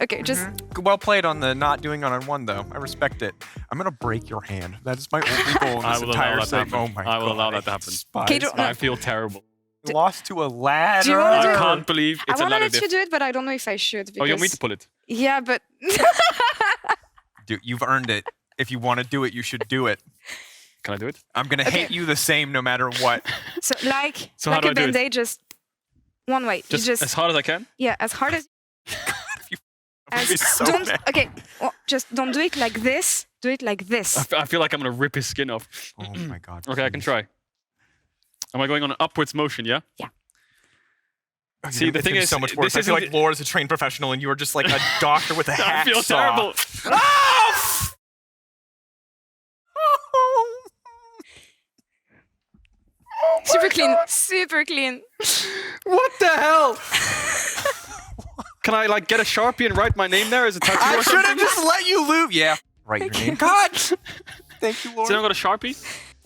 Okay, just Well played on the not doing it on one though. I respect it. I'm gonna break your hand. That is my only goal in I this will entire allow that to segment. Oh happen. my god. I will allow that to happen. Despise Caedrel, me. no. I feel terrible. You lost to a ladder. Do you wanna do I it? can't believe I it's a wanna ladder let you diff. do it, but I don't know if I should. Because... Oh, you want me to pull it? Yeah, but Dude, you've earned it. If you want to do it, you should do it. Can I do it? I'm gonna Okay. hate you the same no matter what. so like So how like do a I do it? band-aid, just one way. Just, you just as hard as I can? yeah, as hard as. I'd be so don't mad. okay. Well, just don't do it like this. Do it like this. I feel like I'm gonna rip his skin off. Oh my god. Okay, I can try. Am I going on an upwards motion, yeah? Oh, See, the it's thing gonna be is, so much worse. this I feel isn't like Laure is a trained professional, and you are just like a doctor with a hacksaw. I feel terrible. Super clean. Super clean. What the hell? Can I like get a Sharpie and write my name there as a tattoo I or should have something? just let you loop. Yeah. Write your name. God. Thank you, Laure. So I got a Sharpie.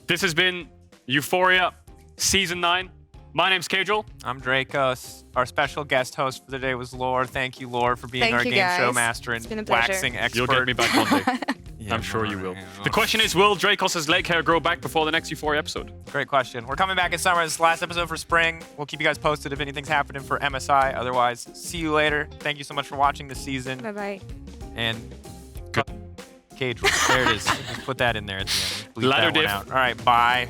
This has been Euphoria Season 9. My name's Caedrel. I'm Drakos. Our special guest host for the day was Laure. Thank you, Laure, for being Thank our you, game show guys. master It's been and a pleasure. waxing expert. You'll get me back one day. Yeah, I'm sure you will. yeah. The question is, will Drakos' leg hair grow back before the next Euphoria episode? Great question. We're coming back in summer. This is the last episode for spring. We'll keep you guys posted if anything's happening for MSI. Otherwise, see you later. Thank you so much for watching this season. Bye bye. And Good. Caedrel. There it is. Just put that in there at the end. Bleep Ladder that one diff. out. All right, bye.